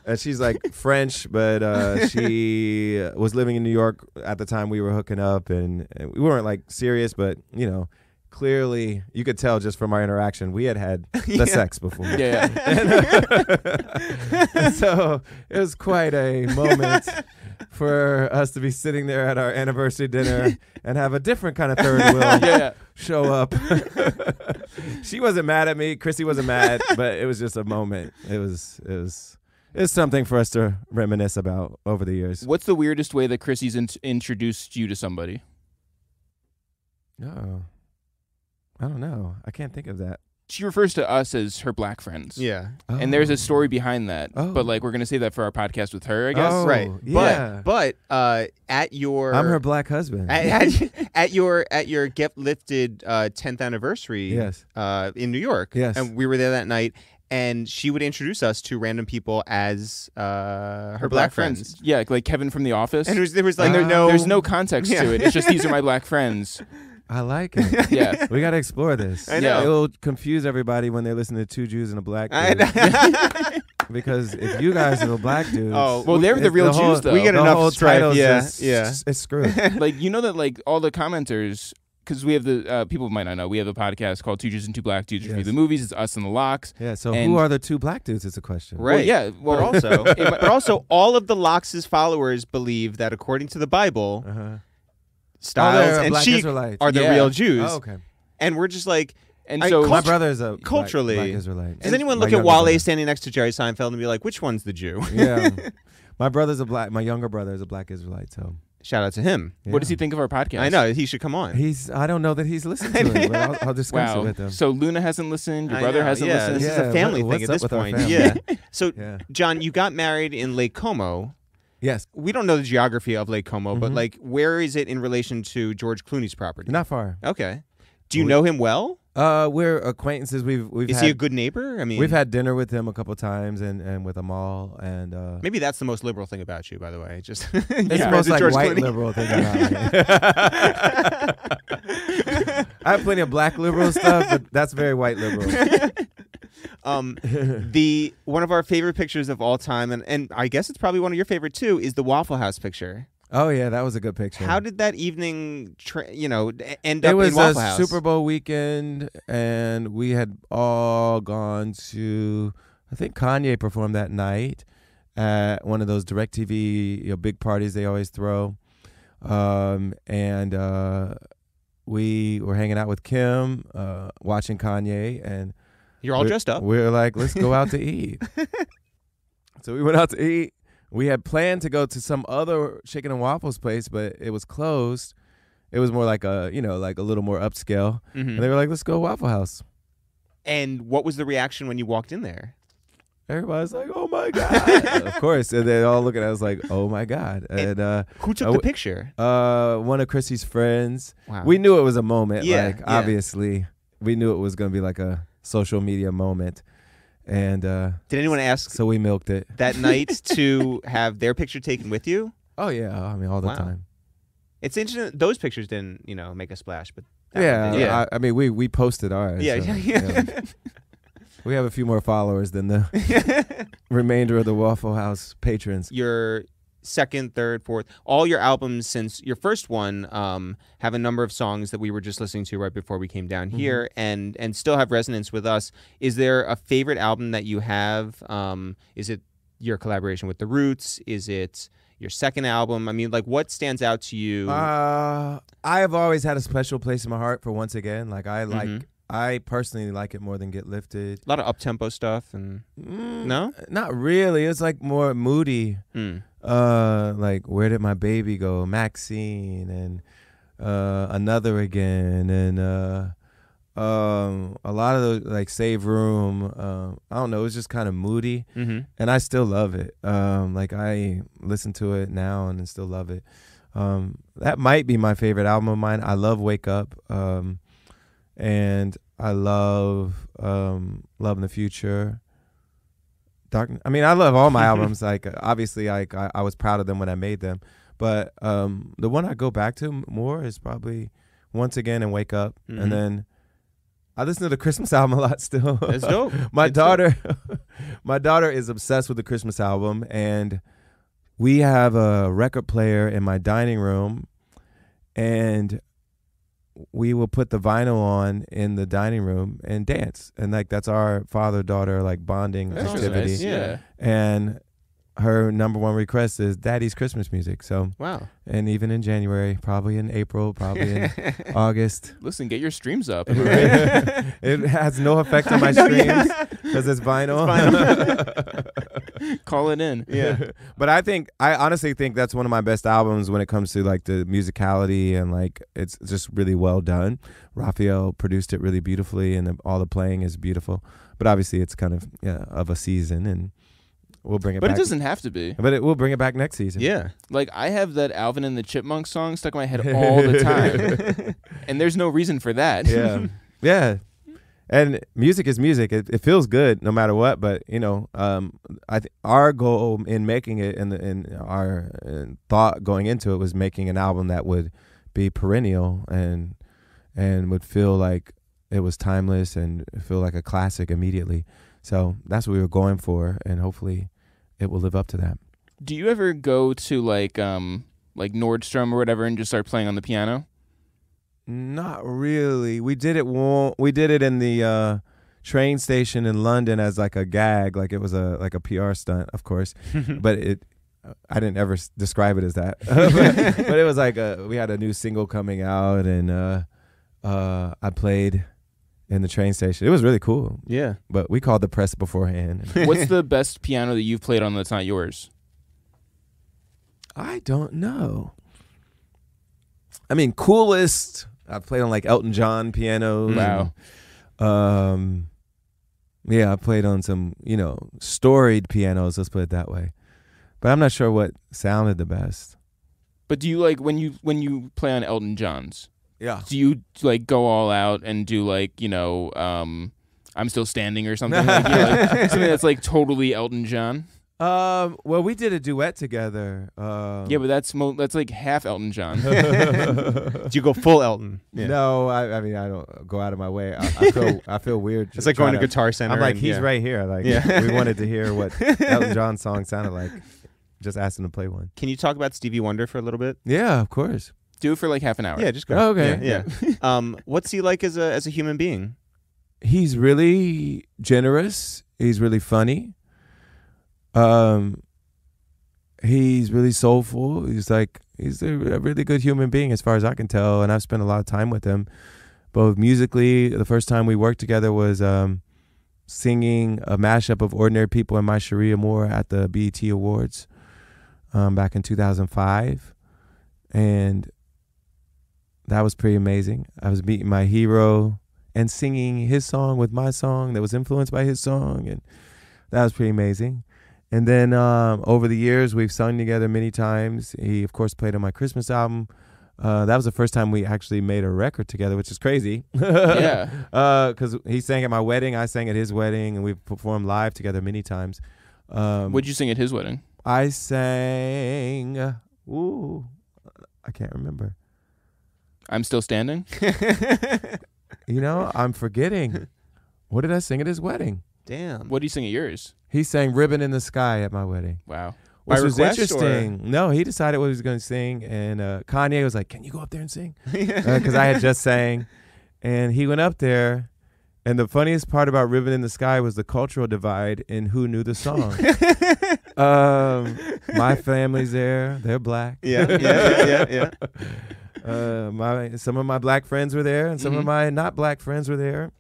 [SPEAKER 4] And she's like French, but she was living in New York at the time we were hooking up, and we weren't like serious, but you know, clearly you could tell just from our interaction we had the sex before.
[SPEAKER 2] Yeah.
[SPEAKER 4] And so it was quite a moment for us to be sitting there at our anniversary dinner and have a different kind of third wheel show up. She wasn't mad at me. Chrissy wasn't mad, but it was just a moment. It was something for us to reminisce about over the years.
[SPEAKER 2] What's the weirdest way that Chrissy's introduced you to somebody?
[SPEAKER 4] Oh, I don't know. I can't think of that.
[SPEAKER 2] She refers to us as her black friends.
[SPEAKER 5] Yeah.
[SPEAKER 2] And there's a story behind that.
[SPEAKER 4] Oh.
[SPEAKER 2] But like we're going to say that for our podcast with her, I guess.
[SPEAKER 4] Oh,
[SPEAKER 5] Right.
[SPEAKER 4] Yeah.
[SPEAKER 5] But at your
[SPEAKER 4] I'm her black husband.
[SPEAKER 5] at your Get Lifted 10th anniversary
[SPEAKER 4] Yes.
[SPEAKER 5] In New York.
[SPEAKER 4] Yes.
[SPEAKER 5] And we were there that night, and she would introduce us to random people as her black friends.
[SPEAKER 2] Yeah, like Kevin from The Office.
[SPEAKER 5] And there was like
[SPEAKER 2] and there's no context
[SPEAKER 5] Yeah.
[SPEAKER 2] to it. It's just these are my black friends.
[SPEAKER 4] I like it.
[SPEAKER 2] Yeah.
[SPEAKER 4] We got to explore this.
[SPEAKER 5] I know.
[SPEAKER 4] It will confuse everybody when they listen to two Jews and a black
[SPEAKER 5] I
[SPEAKER 4] dude.
[SPEAKER 5] know.
[SPEAKER 4] Because if you guys are the black dudes,
[SPEAKER 5] Oh,
[SPEAKER 2] Well, they're the real
[SPEAKER 4] whole-
[SPEAKER 2] Jews, though.
[SPEAKER 5] we get
[SPEAKER 4] the
[SPEAKER 5] enough
[SPEAKER 4] whole
[SPEAKER 5] strife.
[SPEAKER 4] title's
[SPEAKER 5] Yeah,
[SPEAKER 4] just,
[SPEAKER 5] yeah.
[SPEAKER 4] it's screwed.
[SPEAKER 2] Like, you know that like all the commenters, because we have the, people might not know, we have a podcast called Two Jews and Two Black Dudes Review
[SPEAKER 4] Yes.
[SPEAKER 2] the Movies. It's us and the Locks.
[SPEAKER 4] Yeah. So
[SPEAKER 2] And-
[SPEAKER 4] who are the two black dudes? Is a question.
[SPEAKER 5] Right.
[SPEAKER 2] Well, yeah. Well,
[SPEAKER 5] But also, all of the Locks' followers believe that according to the Bible, Styles
[SPEAKER 4] they're
[SPEAKER 5] and
[SPEAKER 4] black
[SPEAKER 5] Sheik
[SPEAKER 4] Israelites.
[SPEAKER 5] are the
[SPEAKER 2] Yeah.
[SPEAKER 5] real Jews.
[SPEAKER 4] Oh, okay.
[SPEAKER 5] And we're just like,
[SPEAKER 2] and
[SPEAKER 5] I-
[SPEAKER 2] so
[SPEAKER 4] My brother is a
[SPEAKER 5] culturally-
[SPEAKER 4] black Israelite.
[SPEAKER 5] does anyone
[SPEAKER 4] My
[SPEAKER 5] look at
[SPEAKER 4] younger
[SPEAKER 5] Wale
[SPEAKER 4] brother.
[SPEAKER 5] standing next to Jerry Seinfeld and be like, which one's the Jew?
[SPEAKER 4] Yeah. My younger brother is a black Israelite. So
[SPEAKER 5] Shout out to him.
[SPEAKER 4] yeah.
[SPEAKER 2] what does he think of our podcast?
[SPEAKER 5] I know, he should come on.
[SPEAKER 4] I don't know that he's listened to it, but I'll discuss it
[SPEAKER 2] Wow.
[SPEAKER 4] with him.
[SPEAKER 2] So Luna hasn't listened. Your
[SPEAKER 5] I
[SPEAKER 2] brother
[SPEAKER 5] know,
[SPEAKER 2] hasn't
[SPEAKER 5] yeah,
[SPEAKER 2] listened.
[SPEAKER 5] This is
[SPEAKER 4] Yeah,
[SPEAKER 5] a family
[SPEAKER 4] what's
[SPEAKER 5] thing at
[SPEAKER 4] up
[SPEAKER 5] this
[SPEAKER 4] with our
[SPEAKER 5] point.
[SPEAKER 4] family?
[SPEAKER 5] Yeah. So,
[SPEAKER 4] Yeah.
[SPEAKER 5] John, you got married in Lake Como.
[SPEAKER 4] Yes.
[SPEAKER 5] We don't know the geography of Lake Como, but like, where is it in relation to George Clooney's property?
[SPEAKER 4] Not far.
[SPEAKER 5] Okay. Do you know him well?
[SPEAKER 4] We're acquaintances. We've
[SPEAKER 5] Is
[SPEAKER 4] had,
[SPEAKER 5] he a good neighbor? I mean,
[SPEAKER 4] we've had dinner with him a couple times and with Amal and
[SPEAKER 5] maybe that's the most liberal thing about you, by the way. Just
[SPEAKER 4] it's
[SPEAKER 5] friends
[SPEAKER 4] the most
[SPEAKER 5] with
[SPEAKER 4] like
[SPEAKER 5] George
[SPEAKER 4] white
[SPEAKER 5] Clooney.
[SPEAKER 4] liberal thing about me. I have plenty of black liberal stuff, but that's very white liberal.
[SPEAKER 5] The one of our favorite pictures of all time, and I guess it's probably one of your favorite too, is the Waffle House picture.
[SPEAKER 4] Oh yeah, that was a good picture.
[SPEAKER 5] How did that evening, end
[SPEAKER 4] it
[SPEAKER 5] up
[SPEAKER 4] was
[SPEAKER 5] in Waffle
[SPEAKER 4] a
[SPEAKER 5] House?
[SPEAKER 4] Super Bowl weekend, and we had all gone to. I think Kanye performed that night at one of those DirecTV big parties they always throw, and we were hanging out with Kim, watching Kanye, and
[SPEAKER 5] You're all dressed up.
[SPEAKER 4] we were like, let's go out to eat. So we went out to eat. We had planned to go to some other chicken and waffles place, but it was closed. It was more like a little more upscale. And they were like, let's go Waffle House.
[SPEAKER 5] And what was the reaction when you walked in there?
[SPEAKER 4] Everybody's like, oh my God. Of course. And they all looking at us like, oh my God. And
[SPEAKER 5] Who took the picture?
[SPEAKER 4] one of Chrissy's friends.
[SPEAKER 5] Wow.
[SPEAKER 4] We knew it was a moment.
[SPEAKER 5] Yeah,
[SPEAKER 4] like,
[SPEAKER 5] yeah.
[SPEAKER 4] obviously, we knew it was going to be like a social media moment. And
[SPEAKER 5] did anyone ask
[SPEAKER 4] so we milked it
[SPEAKER 5] that night to have their picture taken with you?
[SPEAKER 4] Oh yeah, I mean all the time.
[SPEAKER 5] It's interesting. Those pictures didn't, make a splash, but
[SPEAKER 4] yeah. I mean we posted ours.
[SPEAKER 5] Yeah,
[SPEAKER 4] so,
[SPEAKER 5] yeah.
[SPEAKER 4] We have a few more followers than the remainder of the Waffle House patrons.
[SPEAKER 5] Your second, third, fourth, all your albums since your first one have a number of songs that we were just listening to right before we came down here, and still have resonance with us. Is there a favorite album that you have? Is it your collaboration with The Roots? Is it your second album? I mean, like, what stands out to you?
[SPEAKER 4] I have always had a special place in my heart for Once Again. Like, I personally like it more than Get Lifted.
[SPEAKER 5] A lot of up-tempo stuff. And no?
[SPEAKER 4] Not really. It's like more moody. Like Where Did My Baby Go? Maxine and Another Again and a lot of those, like Save Room. I don't know. It's just kind of moody, and I still love it. Like I listen to it now and still love it. That might be my favorite album of mine. I love Wake Up, and I love Love in the Future. I mean, I love all my albums. Like, obviously, like I was proud of them when I made them, but the one I go back to more is probably Once Again and Wake Up, and then I listen to the Christmas album a lot still.
[SPEAKER 5] That's dope.
[SPEAKER 4] My daughter is obsessed with the Christmas album, and we have a record player in my dining room, and we will put the vinyl on in the dining room and dance, and like that's our father-daughter like bonding activity.
[SPEAKER 2] Nice. Yeah.
[SPEAKER 4] And her number one request is Daddy's Christmas music. So
[SPEAKER 5] wow.
[SPEAKER 4] And even in January, probably in April, probably in August.
[SPEAKER 2] Listen, get your streams up.
[SPEAKER 4] It has no effect on my streams because it's vinyl.
[SPEAKER 2] Call it in.
[SPEAKER 5] Yeah.
[SPEAKER 4] But I honestly think that's one of my best albums when it comes to like the musicality, and like it's just really well done. Raphael produced it really beautifully, and all the playing is beautiful. But obviously it's kind of a season, and we'll bring it back.
[SPEAKER 2] But it doesn't have to be.
[SPEAKER 4] But we'll bring it back next season.
[SPEAKER 5] Yeah.
[SPEAKER 2] Like, I have that Alvin and the Chipmunks song stuck in my head all the time. And there's no reason for that.
[SPEAKER 4] Yeah. Yeah. And music is music. It feels good no matter what. But, our goal in making it and our thought going into it was making an album that would be perennial and would feel like it was timeless and feel like a classic immediately. So that's what we were going for, and hopefully it will live up to that.
[SPEAKER 2] Do you ever go to like Nordstrom or whatever and just start playing on the piano?
[SPEAKER 4] Not really. We did it in the train station in London as like a gag, like it was a PR stunt, of course. But I didn't ever describe it as that. but it was like we had a new single coming out, and I played in the train station. It was really cool.
[SPEAKER 5] Yeah.
[SPEAKER 4] But we called the press beforehand.
[SPEAKER 2] What's the best piano that you've played on that's not yours?
[SPEAKER 4] I don't know. I mean, coolest. I've played on like Elton John pianos.
[SPEAKER 2] Wow.
[SPEAKER 4] Yeah, I played on some, storied pianos, let's put it that way. But I'm not sure what sounded the best.
[SPEAKER 2] But do you like when you play on Elton John's?
[SPEAKER 4] Yeah.
[SPEAKER 2] Do you like go all out and do like, I'm Still Standing or something? Like, something that's like totally Elton John?
[SPEAKER 4] Well, we did a duet together.
[SPEAKER 2] Yeah, but that's like half Elton John.
[SPEAKER 5] Do you go full Elton?
[SPEAKER 4] Yeah. No, I mean I don't go out of my way. I feel weird.
[SPEAKER 5] It's like going to Guitar Center.
[SPEAKER 4] I'm like, he's right here. Like, we wanted to hear what Elton John's song sounded like. Just asked him to play one.
[SPEAKER 5] Can you talk about Stevie Wonder for a little bit?
[SPEAKER 4] Yeah, of course.
[SPEAKER 2] Do it for like half an hour.
[SPEAKER 5] Yeah, just go.
[SPEAKER 4] Oh, okay.
[SPEAKER 5] Yeah. What's he like as a human being?
[SPEAKER 4] He's really generous. He's really funny. He's really soulful. He's a really good human being as far as I can tell, and I've spent a lot of time with him, both musically. The first time we worked together was singing a mashup of Ordinary People and My Sharia Moore at the BET Awards back in 2005, and that was pretty amazing. I was meeting my hero and singing his song with my song that was influenced by his song, and that was pretty amazing. And then over the years, we've sung together many times. He, of course, played on my Christmas album. That was the first time we actually made a record together, which is crazy.
[SPEAKER 2] Yeah.
[SPEAKER 4] Because he sang at my wedding, I sang at his wedding, and we performed live together many times.
[SPEAKER 2] What'd you sing at his wedding?
[SPEAKER 4] I sang, I can't remember.
[SPEAKER 2] I'm Still Standing?
[SPEAKER 4] I'm forgetting. What did I sing at his wedding?
[SPEAKER 5] Damn.
[SPEAKER 2] What did you sing at yours?
[SPEAKER 4] He sang Ribbon in the Sky at my wedding.
[SPEAKER 2] Wow.
[SPEAKER 4] Which
[SPEAKER 5] By
[SPEAKER 4] was
[SPEAKER 5] request,
[SPEAKER 4] interesting. No, he decided what he was going to sing, and Kanye was like, "Can you go up there and sing?" Because I had just sang, and he went up there. And the funniest part about Ribbon in the Sky was the cultural divide in who knew the song. My family's there; they're black.
[SPEAKER 5] Yeah.
[SPEAKER 4] Some of my black friends were there, and some of my not black friends were there.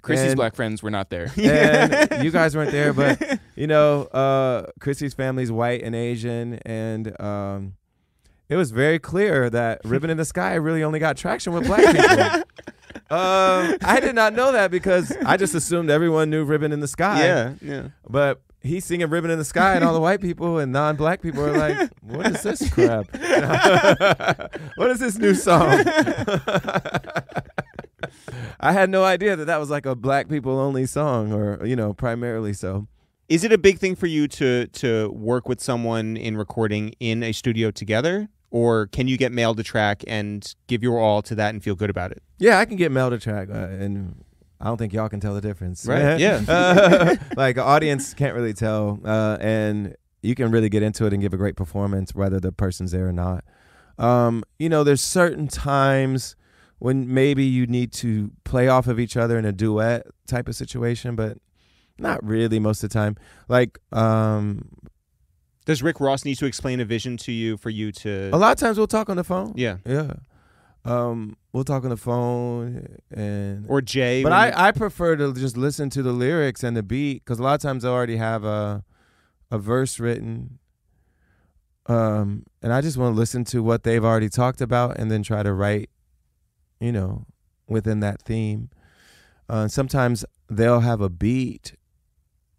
[SPEAKER 2] Chrissy's black friends were not there.
[SPEAKER 4] And you guys weren't there, but Chrissy's family's white and Asian, and it was very clear that Ribbon in the Sky really only got traction with black people. I did not know that because I just assumed everyone knew Ribbon in the Sky.
[SPEAKER 5] Yeah.
[SPEAKER 4] But he's singing Ribbon in the Sky, and all the white people and non-black people are like, "What is this crap? What is this new song?" I had no idea that was like a black people only song, or primarily so.
[SPEAKER 5] Is it a big thing for you to work with someone in recording in a studio together, or can you get mailed a track and give your all to that and feel good about it?
[SPEAKER 4] Yeah, I can get mailed a track, and I don't think y'all can tell the difference.
[SPEAKER 5] Right? Yeah.
[SPEAKER 4] Like an audience can't really tell, and you can really get into it and give a great performance whether the person's there or not. There's certain times when maybe you need to play off of each other in a duet type of situation, but not really most of the time. Like,
[SPEAKER 5] does Rick Ross need to explain a vision to you for you to?
[SPEAKER 4] A lot of times we'll talk on the phone.
[SPEAKER 5] Yeah.
[SPEAKER 4] We'll talk on the phone,
[SPEAKER 5] or Jay.
[SPEAKER 4] But I prefer to just listen to the lyrics and the beat, because a lot of times I already have a verse written, and I just want to listen to what they've already talked about and then try to write, within that theme. Sometimes they'll have a beat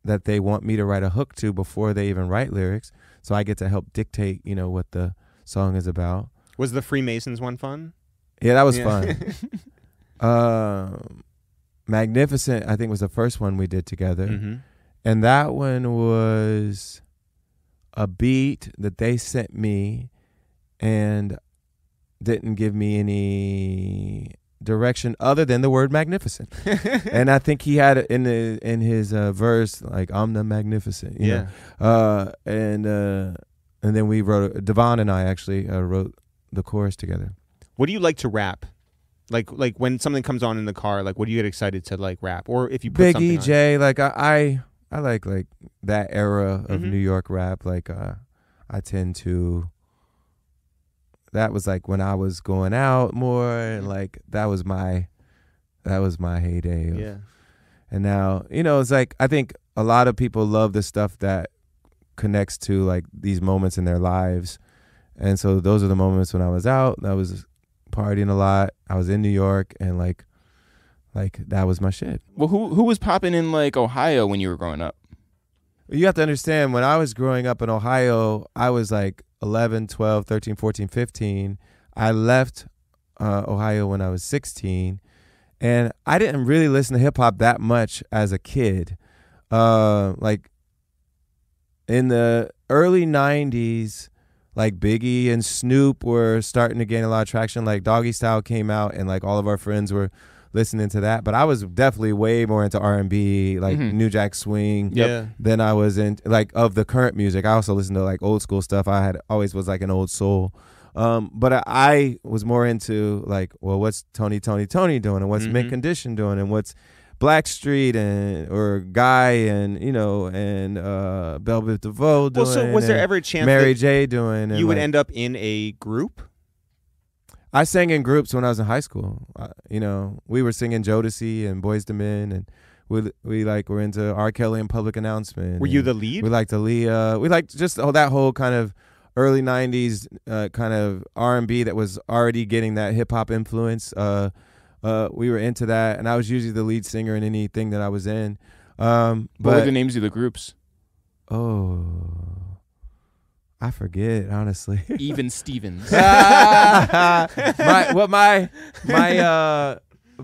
[SPEAKER 4] that they want me to write a hook to before they even write lyrics, so I get to help dictate, what the song is about.
[SPEAKER 5] Was the Freemasons one fun?
[SPEAKER 4] Yeah, that was fun. Magnificent, I think, was the first one we did together.
[SPEAKER 5] Mm-hmm.
[SPEAKER 4] And that one was a beat that they sent me and didn't give me any direction other than the word magnificent. And I think he had in his verse, like, "I'm the magnificent," you know? And then we wrote, Devon and I actually wrote the chorus together.
[SPEAKER 5] What do you like to rap? Like when something comes on in the car, like what do you get excited to like rap? Or if you put
[SPEAKER 4] Big
[SPEAKER 5] something
[SPEAKER 4] EJ, like I like that era of New York rap. Like I tend to. That was like when I was going out more, and like that was my heyday.
[SPEAKER 5] Yeah.
[SPEAKER 4] And now, it's like I think a lot of people love the stuff that connects to like these moments in their lives. And so those are the moments when I was out, I was partying a lot, I was in New York, and like that was my shit.
[SPEAKER 2] Well, who was popping in like Ohio when you were growing up?
[SPEAKER 4] You have to understand, when I was growing up in Ohio, I was like 11, 12, 13, 14, 15. I left Ohio when I was 16, and I didn't really listen to hip hop that much as a kid. Like in the early 90s, like Biggie and Snoop were starting to gain a lot of traction. Like Doggy Style came out, and like all of our friends were listening to that. But I was definitely way more into R&B, like New Jack Swing.
[SPEAKER 5] Yeah.
[SPEAKER 4] Than I was in like of the current music. I also listened to like old school stuff. I had always was like an old soul. But I was more into like, well, what's Tony doing, and what's Mint Condition doing, and what's Blackstreet or Guy and Velvet DeVoe doing.
[SPEAKER 5] Well, so was there ever a chance
[SPEAKER 4] Mary
[SPEAKER 5] that
[SPEAKER 4] J doing? And
[SPEAKER 5] you would
[SPEAKER 4] like,
[SPEAKER 5] end up in a group?
[SPEAKER 4] I sang in groups when I was in high school. We were singing Jodeci and Boyz II Men, and we like were into R. Kelly and Public Announcement.
[SPEAKER 5] Were you the lead?
[SPEAKER 4] We liked Aaliyah. We liked just that whole kind of early 90s kind of R&B that was already getting that hip hop influence. We were into that, and I was usually the lead singer in anything that I was in. What
[SPEAKER 2] were the names of the groups?
[SPEAKER 4] Oh, I forget, honestly.
[SPEAKER 2] Even Stevens.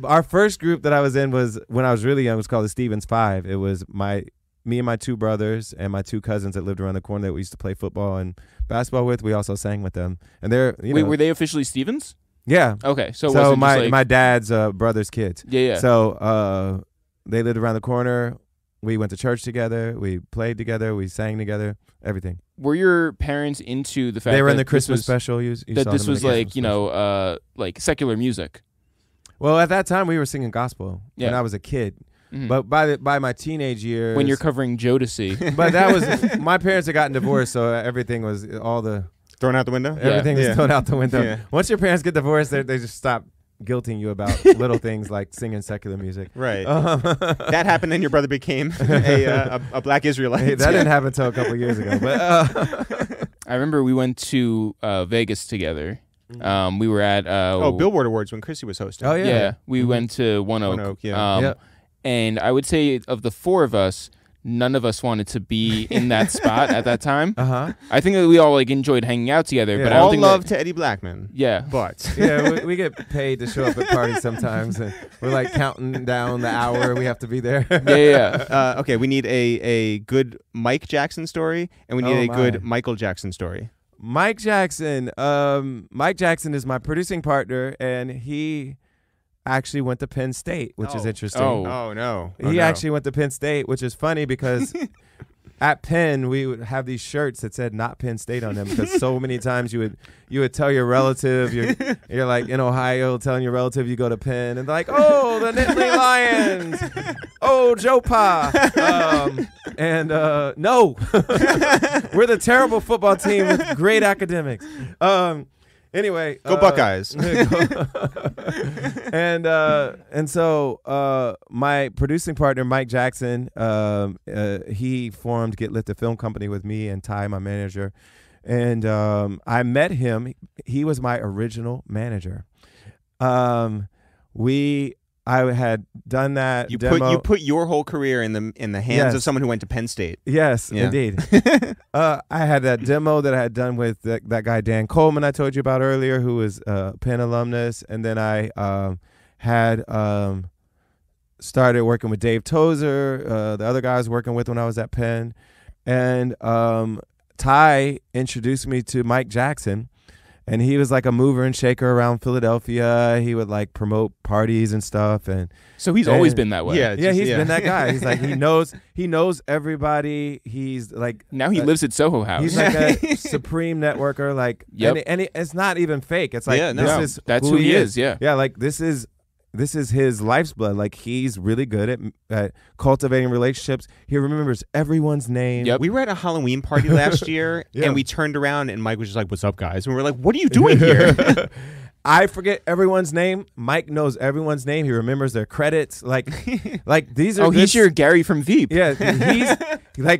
[SPEAKER 4] Our first group that I was in was when I was really young. It was called the Stevens Five. It was me and my two brothers and my two cousins that lived around the corner that we used to play football and basketball with. We also sang with them. And
[SPEAKER 2] Wait, were they officially Stevens?
[SPEAKER 4] Yeah.
[SPEAKER 2] Okay, so
[SPEAKER 4] my dad's brother's kids.
[SPEAKER 2] Yeah.
[SPEAKER 4] So they lived around the corner. We went to church together. We played together. We sang together. Everything.
[SPEAKER 2] Were your parents into the fact
[SPEAKER 4] they were
[SPEAKER 2] that
[SPEAKER 4] in the Christmas
[SPEAKER 2] this was,
[SPEAKER 4] special? You
[SPEAKER 2] that
[SPEAKER 4] saw
[SPEAKER 2] this
[SPEAKER 4] them in
[SPEAKER 2] was
[SPEAKER 4] the
[SPEAKER 2] like
[SPEAKER 4] Christmas special.
[SPEAKER 2] like secular music.
[SPEAKER 4] Well, at that time we were singing gospel when
[SPEAKER 2] Yeah.
[SPEAKER 4] I was a kid.
[SPEAKER 2] Mhm.
[SPEAKER 4] But by my teenage years,
[SPEAKER 2] When you're covering Jodeci.
[SPEAKER 4] but that was my parents had gotten divorced, so everything was
[SPEAKER 5] Thrown out the window?
[SPEAKER 4] everything was
[SPEAKER 5] Yeah.
[SPEAKER 4] thrown out the window.
[SPEAKER 5] Yeah.
[SPEAKER 4] Once your parents get divorced, they just stop guilting you about little things like singing secular music.
[SPEAKER 5] Right. That happened, and your brother became a black Israelite.
[SPEAKER 4] Hey, that didn't happen until a couple of years ago. But
[SPEAKER 2] I remember we went to Vegas together. We were at
[SPEAKER 5] Billboard Awards when Chrissy was hosting.
[SPEAKER 4] oh yeah,
[SPEAKER 2] we went to One Oak.
[SPEAKER 5] One Oak, yeah.
[SPEAKER 4] Yep.
[SPEAKER 2] And I would say of the four of us, none of us wanted to be in that spot at that time. I think that we all like enjoyed hanging out together,
[SPEAKER 4] Yeah.
[SPEAKER 2] but I don't
[SPEAKER 5] All
[SPEAKER 2] think
[SPEAKER 5] love
[SPEAKER 2] that,
[SPEAKER 5] to Eddie Blackman.
[SPEAKER 2] yeah.
[SPEAKER 5] But
[SPEAKER 4] Yeah, we get paid to show up at parties sometimes. And we're like counting down the hour we have to be there.
[SPEAKER 2] Yeah.
[SPEAKER 5] okay, we need a good Mike Jackson story, and we need
[SPEAKER 4] Oh,
[SPEAKER 5] a good
[SPEAKER 4] my.
[SPEAKER 5] Michael Jackson story.
[SPEAKER 4] Mike Jackson. Mike Jackson is my producing partner, and he actually went to Penn State, which is interesting.
[SPEAKER 5] Oh no.
[SPEAKER 4] He actually went to Penn State, which is funny because at Penn we would have these shirts that said "Not Penn State" on them because so many times you would tell your relative you're like in Ohio telling your relative you go to Penn and they're like, oh, the Nittany Lions, oh, Joe Pa, and no, we're the terrible football team with great academics. Anyway,
[SPEAKER 5] Go Buckeyes.
[SPEAKER 4] and so my producing partner Mike Jackson, he formed Get Lifted Film Company with me and Ty, my manager, and I met him. He was my original manager. I had done that.
[SPEAKER 5] You
[SPEAKER 4] demo.
[SPEAKER 5] put your whole career in the hands
[SPEAKER 4] Yes.
[SPEAKER 5] of someone who went to Penn State.
[SPEAKER 4] Yes,
[SPEAKER 5] Yeah.
[SPEAKER 4] indeed. I had that demo that I had done with that guy Dan Coleman I told you about earlier, who was Penn alumnus, and then I had started working with Dave Tozer, the other guy I was working with when I was at Penn, and Ty introduced me to Mike Jackson. And he was like a mover and shaker around Philadelphia. He would like promote parties and stuff. And
[SPEAKER 2] So he's always been that way.
[SPEAKER 5] Yeah.
[SPEAKER 4] he's been that guy. He's like he knows everybody. He's like
[SPEAKER 2] Now he lives at Soho House.
[SPEAKER 4] he's like a supreme networker. Like
[SPEAKER 2] Yep.
[SPEAKER 4] and it's not even fake. It's like
[SPEAKER 5] Yeah, no.
[SPEAKER 4] this is
[SPEAKER 2] That's who he is. Yeah.
[SPEAKER 4] Yeah, like this is his life's blood. Like he's really good at cultivating relationships. He remembers everyone's name.
[SPEAKER 2] Yep.
[SPEAKER 5] We were at a Halloween party last year,
[SPEAKER 4] Yeah.
[SPEAKER 5] and we turned around, and Mike was just like, "What's up, guys?" And we were like, "What are you doing here?"
[SPEAKER 4] I forget everyone's name. Mike knows everyone's name. He remembers their credits. Like these are.
[SPEAKER 2] Oh, he's
[SPEAKER 4] good
[SPEAKER 2] your Gary from Veep.
[SPEAKER 4] Yeah,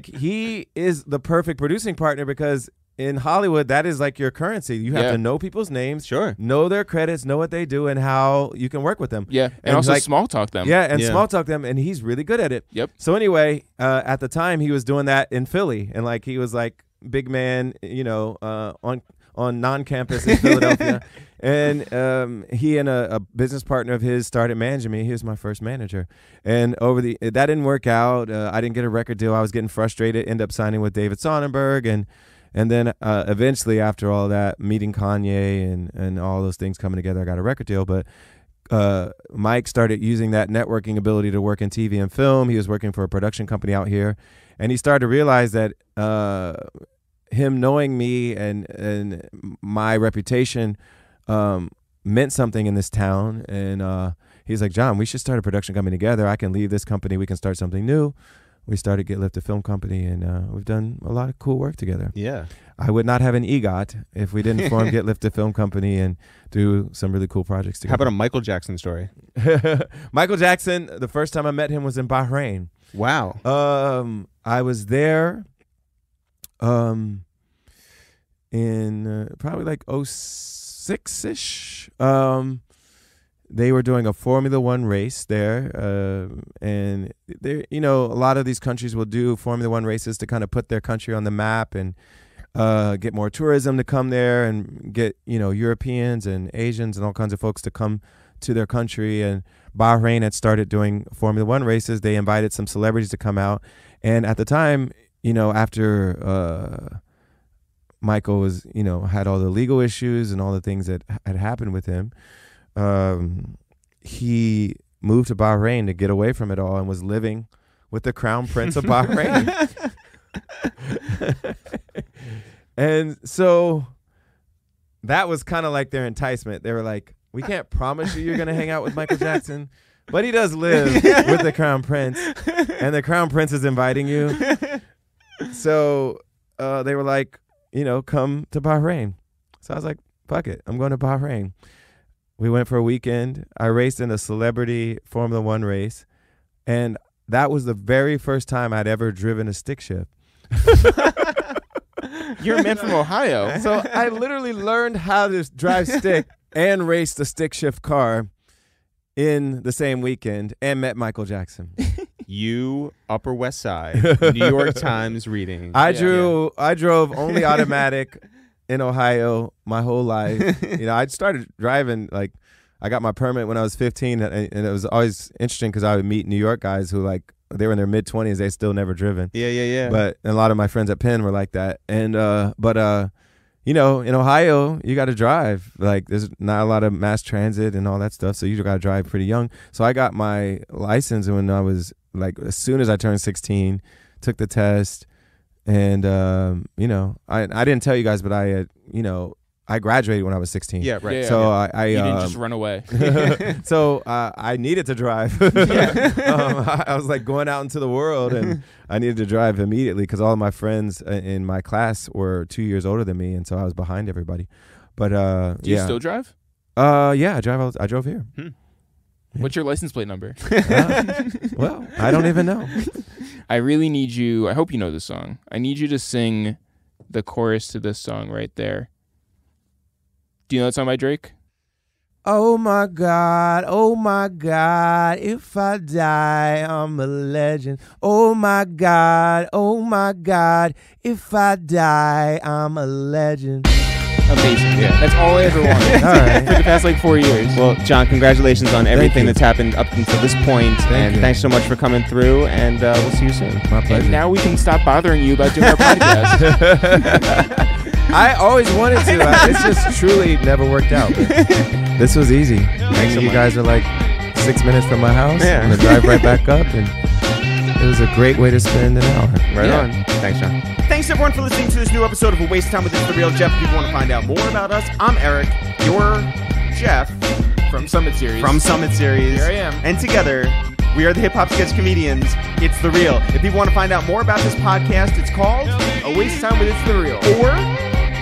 [SPEAKER 4] he is the perfect producing partner because in Hollywood that is like your currency. You have
[SPEAKER 2] Yeah.
[SPEAKER 4] to know people's names,
[SPEAKER 5] Sure.
[SPEAKER 4] know their credits, know what they do, and how you can work with them.
[SPEAKER 2] Yeah. And
[SPEAKER 4] And
[SPEAKER 2] also
[SPEAKER 4] like-
[SPEAKER 2] small talk them.
[SPEAKER 4] Yeah, and
[SPEAKER 5] Yeah.
[SPEAKER 4] small talk them, and he's really good at it.
[SPEAKER 2] Yep.
[SPEAKER 4] So anyway, at the time he was doing that in Philly, and like he was like big man, on non-campus in Philadelphia, and he and a business partner of his started managing me. He was my first manager, and that didn't work out. I didn't get a record deal. I was getting frustrated. Ended up signing with David Sonnenberg, and then eventually after all that, meeting Kanye and all those things coming together, I got a record deal. But Mike started using that networking ability to work in TV and film. He was working for a production company out here, and he started to realize that him knowing me and my reputation meant something in this town. And he's like, John, we should start a production company together. I can leave this company. We can start something new. We started Get Lifted Film Company, and we've done a lot of cool work together.
[SPEAKER 5] Yeah.
[SPEAKER 4] I would not have an EGOT if we didn't form Get Lifted Film Company and do some really cool projects together.
[SPEAKER 5] How about a Michael Jackson story?
[SPEAKER 4] Michael Jackson, the first time I met him was in Bahrain.
[SPEAKER 5] Wow.
[SPEAKER 4] I was there in probably like 06-ish. They were doing a Formula One race there, and a lot of these countries will do Formula One races to kind of put their country on the map. And get more tourism to come there and get, Europeans and Asians and all kinds of folks to come to their country. And Bahrain had started doing Formula One races. They invited some celebrities to come out. And at the time, after Michael was, had all the legal issues and all the things that had happened with him, he moved to Bahrain to get away from it all and was living with the Crown Prince of Bahrain. And so that was kind of like their enticement. They were like, we can't promise you're going to hang out with Michael Jackson, but he does live with the Crown Prince, and the Crown Prince is inviting you. So they were like, come to Bahrain. So I was like, fuck it, I'm going to Bahrain. We went for a weekend. I raced in a celebrity Formula One race, and that was the very first time I'd ever driven a stick shift.
[SPEAKER 2] You're a man from Ohio.
[SPEAKER 4] So I literally learned how to drive stick and race the stick shift car in the same weekend and met Michael Jackson.
[SPEAKER 5] You, Upper West Side, New York Times reading.
[SPEAKER 4] I drove only automatic in Ohio my whole life. I started driving, I got my permit when I was 15, and it was always interesting because I would meet New York guys who they were in their mid-20s, they still never driven.
[SPEAKER 5] Yeah.
[SPEAKER 4] But a lot of my friends at Penn were like that. And in Ohio, you got to drive. There's not a lot of mass transit and all that stuff, so you got to drive pretty young. So I got my license when I was as soon as I turned 16, took the test, and I didn't tell you guys, but I had, I graduated when I was 16.
[SPEAKER 5] Yeah, right.
[SPEAKER 2] Yeah,
[SPEAKER 4] so
[SPEAKER 2] yeah.
[SPEAKER 4] I
[SPEAKER 2] you didn't just run away.
[SPEAKER 4] So I needed to drive. I was going out into the world, and I needed to drive immediately because all of my friends in my class were 2 years older than me, and so I was behind everybody. But
[SPEAKER 2] Do you still drive?
[SPEAKER 4] Yeah, I drove here.
[SPEAKER 2] What's your license plate number?
[SPEAKER 4] Well, I don't even know.
[SPEAKER 2] I really need you. I hope you know this song. I need you to sing the chorus to this song right there. Do you know that song by Drake?
[SPEAKER 4] Oh my God, if I die, I'm a legend. Oh my God, if I die, I'm a legend.
[SPEAKER 2] Amazing. Yeah. That's all I ever wanted.
[SPEAKER 4] All right.
[SPEAKER 2] For the past 4 years.
[SPEAKER 5] Well, John, congratulations on everything
[SPEAKER 4] you.
[SPEAKER 5] that's happened up until this point.
[SPEAKER 4] Thank you.
[SPEAKER 5] Thanks so much for coming through, and we'll see you soon.
[SPEAKER 4] My pleasure.
[SPEAKER 2] And now we can stop bothering you about doing our podcast.
[SPEAKER 4] I always wanted to. It's just truly never worked out. But this was easy.
[SPEAKER 5] Thanks so
[SPEAKER 4] You
[SPEAKER 5] much.
[SPEAKER 4] guys are 6 minutes from my house.
[SPEAKER 5] Yeah.
[SPEAKER 4] I'm going to drive right back up, and it was a great way to spend an hour.
[SPEAKER 5] Right
[SPEAKER 2] Yeah.
[SPEAKER 5] on. Thanks, John.
[SPEAKER 1] Thanks everyone for listening to this new episode of A Waste of Time with It's The Real. Jeff, if you want to find out more about us, I'm Eric. You're Jeff
[SPEAKER 2] From Summit Series.
[SPEAKER 1] from Summit Series.
[SPEAKER 2] Here I am.
[SPEAKER 1] And together, we are the hip hop sketch comedians. It's The Real. If people want to find out more about this podcast, it's called
[SPEAKER 2] A Waste of Time with It's The Real.
[SPEAKER 1] Or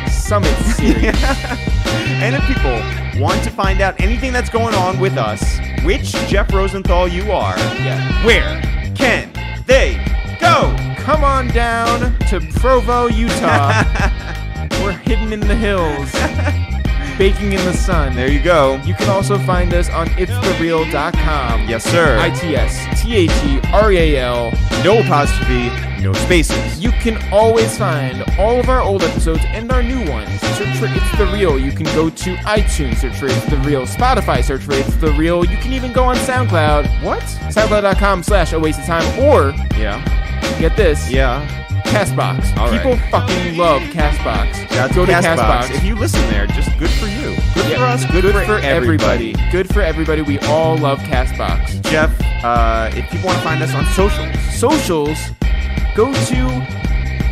[SPEAKER 2] Summit Series.
[SPEAKER 1] And if people want to find out anything that's going on with us, which Jeff Rosenthal you are,
[SPEAKER 2] Yeah.
[SPEAKER 1] where can they go?
[SPEAKER 2] Come on down to Provo, Utah. We're hidden in the hills, baking in the sun.
[SPEAKER 1] There you go.
[SPEAKER 2] You can also find us on ItsTheReal.com.
[SPEAKER 1] Yes, sir.
[SPEAKER 2] ITSTHEREAL.
[SPEAKER 1] No apostrophe, no spaces.
[SPEAKER 2] You can always find all of our old episodes and our new ones. Search for It's The Real. You can go to iTunes, search for It's The Real. Spotify, search for It's The Real. You can even go on SoundCloud.
[SPEAKER 1] What?
[SPEAKER 2] SoundCloud.com/awasteoftime. Or,
[SPEAKER 1] Yeah.
[SPEAKER 2] get this,
[SPEAKER 1] Yeah.
[SPEAKER 2] Castbox.
[SPEAKER 1] All right.
[SPEAKER 2] People fucking love Castbox.
[SPEAKER 1] Shout out
[SPEAKER 2] Go to
[SPEAKER 1] Castbox.
[SPEAKER 2] Castbox.
[SPEAKER 1] If you listen there, just good for you. Good
[SPEAKER 2] Yeah,
[SPEAKER 1] for us. Good for everybody.
[SPEAKER 2] Good for everybody. We all love Castbox.
[SPEAKER 1] Jeff, if people want to find us on
[SPEAKER 2] Socials, go to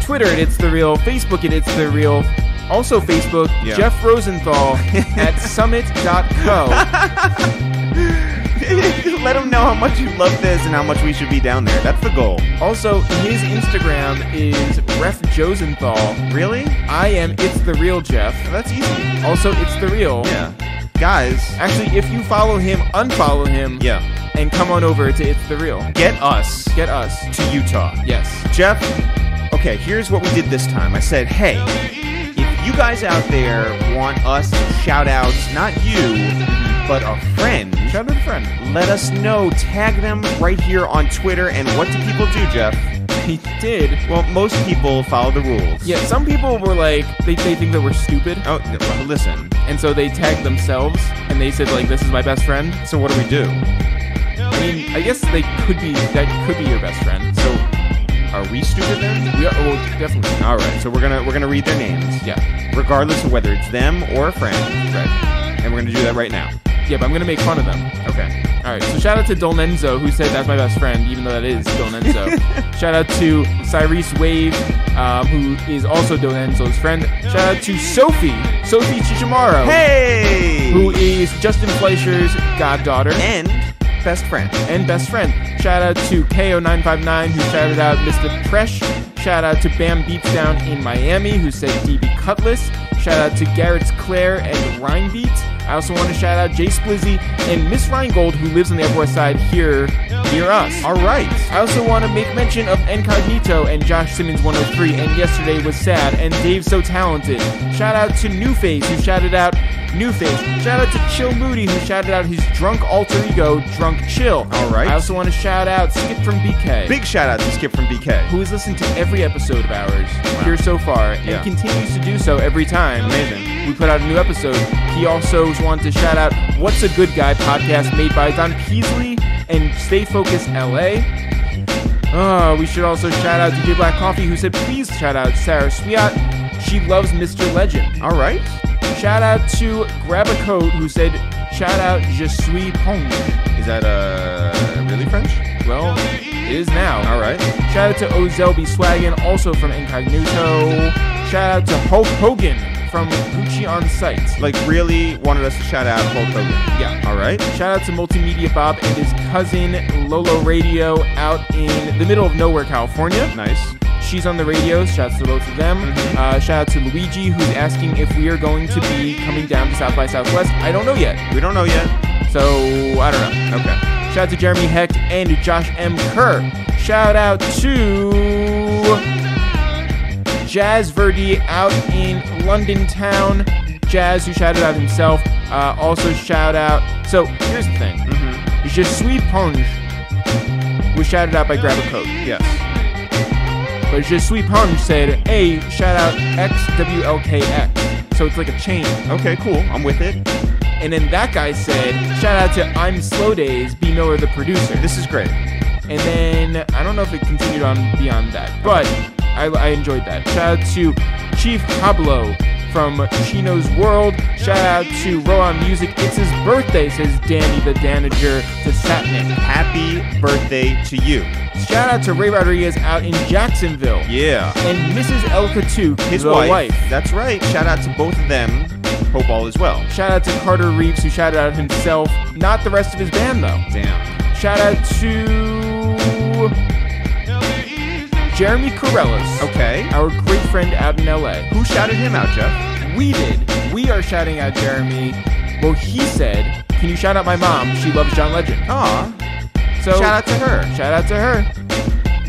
[SPEAKER 2] Twitter at It's The Real, Facebook at It's The Real, also Facebook,
[SPEAKER 1] Yeah.
[SPEAKER 2] Jeff Rosenthal at summit.co.
[SPEAKER 1] let them know how much you love this and how much we should be down there. That's the goal.
[SPEAKER 2] Also, his Instagram is Ref Josenthal.
[SPEAKER 1] Really?
[SPEAKER 2] I am It's The Real Jeff.
[SPEAKER 1] That's easy.
[SPEAKER 2] Also, It's The Real.
[SPEAKER 1] Yeah. Guys.
[SPEAKER 2] Actually, if you follow him, unfollow him.
[SPEAKER 1] Yeah.
[SPEAKER 2] And come on over to It's The Real.
[SPEAKER 1] Get us
[SPEAKER 2] Get us.
[SPEAKER 1] to Utah.
[SPEAKER 2] Yes.
[SPEAKER 1] Jeff, okay, here's what we did this time. I said, hey, if you guys out there want us to shout out, not you, but a friend,
[SPEAKER 2] Shout out to a friend.
[SPEAKER 1] let us know. Tag them right here on Twitter. And what do people do, Jeff?
[SPEAKER 2] He did.
[SPEAKER 1] Well, most people follow the rules.
[SPEAKER 2] Yeah, some people were like, they think that we're stupid.
[SPEAKER 1] Oh, well, listen.
[SPEAKER 2] And so they tagged themselves, and they said, like, this is my best friend.
[SPEAKER 1] So what do we do?
[SPEAKER 2] I mean, I guess that could be your best friend. So
[SPEAKER 1] Are we stupid then?
[SPEAKER 2] we are, well, definitely.
[SPEAKER 1] All right, so we're gonna read their names.
[SPEAKER 2] Yeah.
[SPEAKER 1] Regardless of whether it's them or a friend.
[SPEAKER 2] Right.
[SPEAKER 1] And we're gonna do that right now.
[SPEAKER 2] Yeah, but I'm going to make fun of them.
[SPEAKER 1] Okay.
[SPEAKER 2] All right, so shout out to Dolnenzo, who said that's my best friend, even though that is Dolnenzo. Shout out to Cyrese Wave, who is also Dolnenzo's friend. Shout out to Sophie Chichamaro,
[SPEAKER 1] Hey!
[SPEAKER 2] who is Justin Fleischer's goddaughter
[SPEAKER 1] And best friend.
[SPEAKER 2] Shout out to KO959, who shouted out Mr. Presh. Shout out to Bam Beatsdown in Miami, who said DB Cutlass. Shout out to Garrett's Claire and Rhinebeat. I also want to shout out Jay Splizzy and Miss Rheingold, who lives on the Upper West Side here near us.
[SPEAKER 1] All right.
[SPEAKER 2] I also want to make mention of Incognito and Josh Simmons 103 and Yesterday Was Sad and Dave So Talented. Shout out to New Face, who shouted out New Face. Shout out to Chill Moody, who shouted out his drunk alter ego, Drunk Chill.
[SPEAKER 1] All right.
[SPEAKER 2] I also want to shout out Skip from BK.
[SPEAKER 1] Big shout out to Skip from BK.
[SPEAKER 2] Who has listened to every episode of ours here so far and continues to do so every time.
[SPEAKER 1] Amazing.
[SPEAKER 2] We put out a new episode. He also wanted to shout out What's a Good Guy podcast made by Don Peasley and Stay Focused LA. We should also shout out DJ Black Coffee, who said please shout out Sarah Swiat. She loves Mr. Legend.
[SPEAKER 1] All right.
[SPEAKER 2] Shout out to Grab a Coat, who said shout out Je suis Ponge.
[SPEAKER 1] Is that really French?
[SPEAKER 2] Well, it is now.
[SPEAKER 1] All right.
[SPEAKER 2] Shout out to Ozelby Swaggin, also from Incognito. Shout out to Hulk Hogan from Gucci on Site.
[SPEAKER 1] Like, really wanted us to shout out Hulk Hogan.
[SPEAKER 2] Yeah.
[SPEAKER 1] All right.
[SPEAKER 2] Shout out to Multimedia Bob and his cousin Lolo Radio out in the middle of nowhere, California.
[SPEAKER 1] Nice.
[SPEAKER 2] She's on the radio. Shouts to both of them. Shout out to Luigi, who's asking if we are going to be coming down to South by Southwest. I don't know yet.
[SPEAKER 1] We don't know yet.
[SPEAKER 2] So, I don't know.
[SPEAKER 1] Okay.
[SPEAKER 2] Shout out to Jeremy Hecht and Josh M. Kerr. Shout out to Jazz Verdi out in London town. Jazz, who shouted out himself. Also shout out. So, here's the thing. Je suis Ponge was shouted out by Grab a Coat.
[SPEAKER 1] Yes.
[SPEAKER 2] But Je suis Ponge said, hey, shout out XWLKX. So it's like a chain.
[SPEAKER 1] Okay, cool. I'm with it.
[SPEAKER 2] And then that guy said, shout out to I'm Slow Days, B. Miller, the producer.
[SPEAKER 1] This is great.
[SPEAKER 2] And then, I don't know if it continued on beyond that, but I enjoyed that. Shout out to Chief Pablo from Chino's World. Shout out to Rowan Music. It's his birthday, says Danny the Danager to Satnick.
[SPEAKER 1] Happy birthday to you.
[SPEAKER 2] Shout out to Ray Rodriguez out in Jacksonville.
[SPEAKER 1] Yeah.
[SPEAKER 2] And Mrs. El Katouk,
[SPEAKER 1] His
[SPEAKER 2] the wife.
[SPEAKER 1] That's right. Shout out to both of them. Hope all is well.
[SPEAKER 2] Shout out to Carter Reeves, who shouted out himself. Not the rest of his band, though.
[SPEAKER 1] Damn.
[SPEAKER 2] Shout out to Jeremy Corellis.
[SPEAKER 1] Okay.
[SPEAKER 2] Our great friend out in LA.
[SPEAKER 1] Who shouted him out, Jeff?
[SPEAKER 2] We did. We are shouting out Jeremy. Well, he said, can you shout out my mom? She loves John Legend.
[SPEAKER 1] Aw.
[SPEAKER 2] So
[SPEAKER 1] Shout out to her.
[SPEAKER 2] Shout out to her.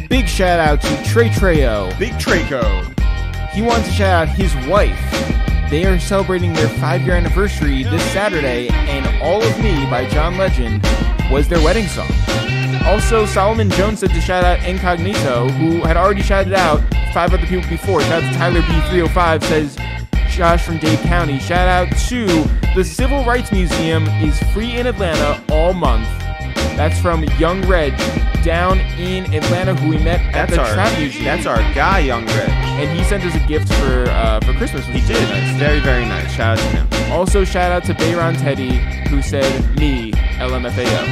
[SPEAKER 2] Big shout out to Trey Trejo.
[SPEAKER 1] Big Traco.
[SPEAKER 2] He wants to shout out his wife. They are celebrating their 5-year anniversary this Saturday, and All of Me by John Legend was their wedding song. Also, Solomon Jones said to shout out Incognito, who had already shouted out 5 other people before. Shout out to Tyler B305, says Josh from Dade County. Shout out to the Civil Rights Museum is free in Atlanta all month. That's from Young Reg down in Atlanta, who we met at the Trap Museum.
[SPEAKER 1] That's our guy, Young Reg.
[SPEAKER 2] And he sent us a gift for Christmas.
[SPEAKER 1] He did. Nice. Very, very nice. Shout out to him.
[SPEAKER 2] Also, shout out to Bayron Teddy, who said, me, LMFAO.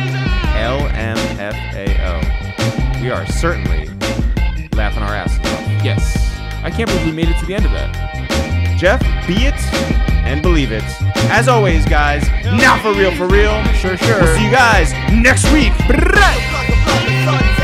[SPEAKER 1] LMFAO. We are certainly laughing our asses off.
[SPEAKER 2] Yes. I can't believe we made it to the end of that.
[SPEAKER 1] Jeff, be it and believe it. As always, guys, not for real, for real.
[SPEAKER 2] Sure.
[SPEAKER 1] We'll see you guys next week.
[SPEAKER 6] Like a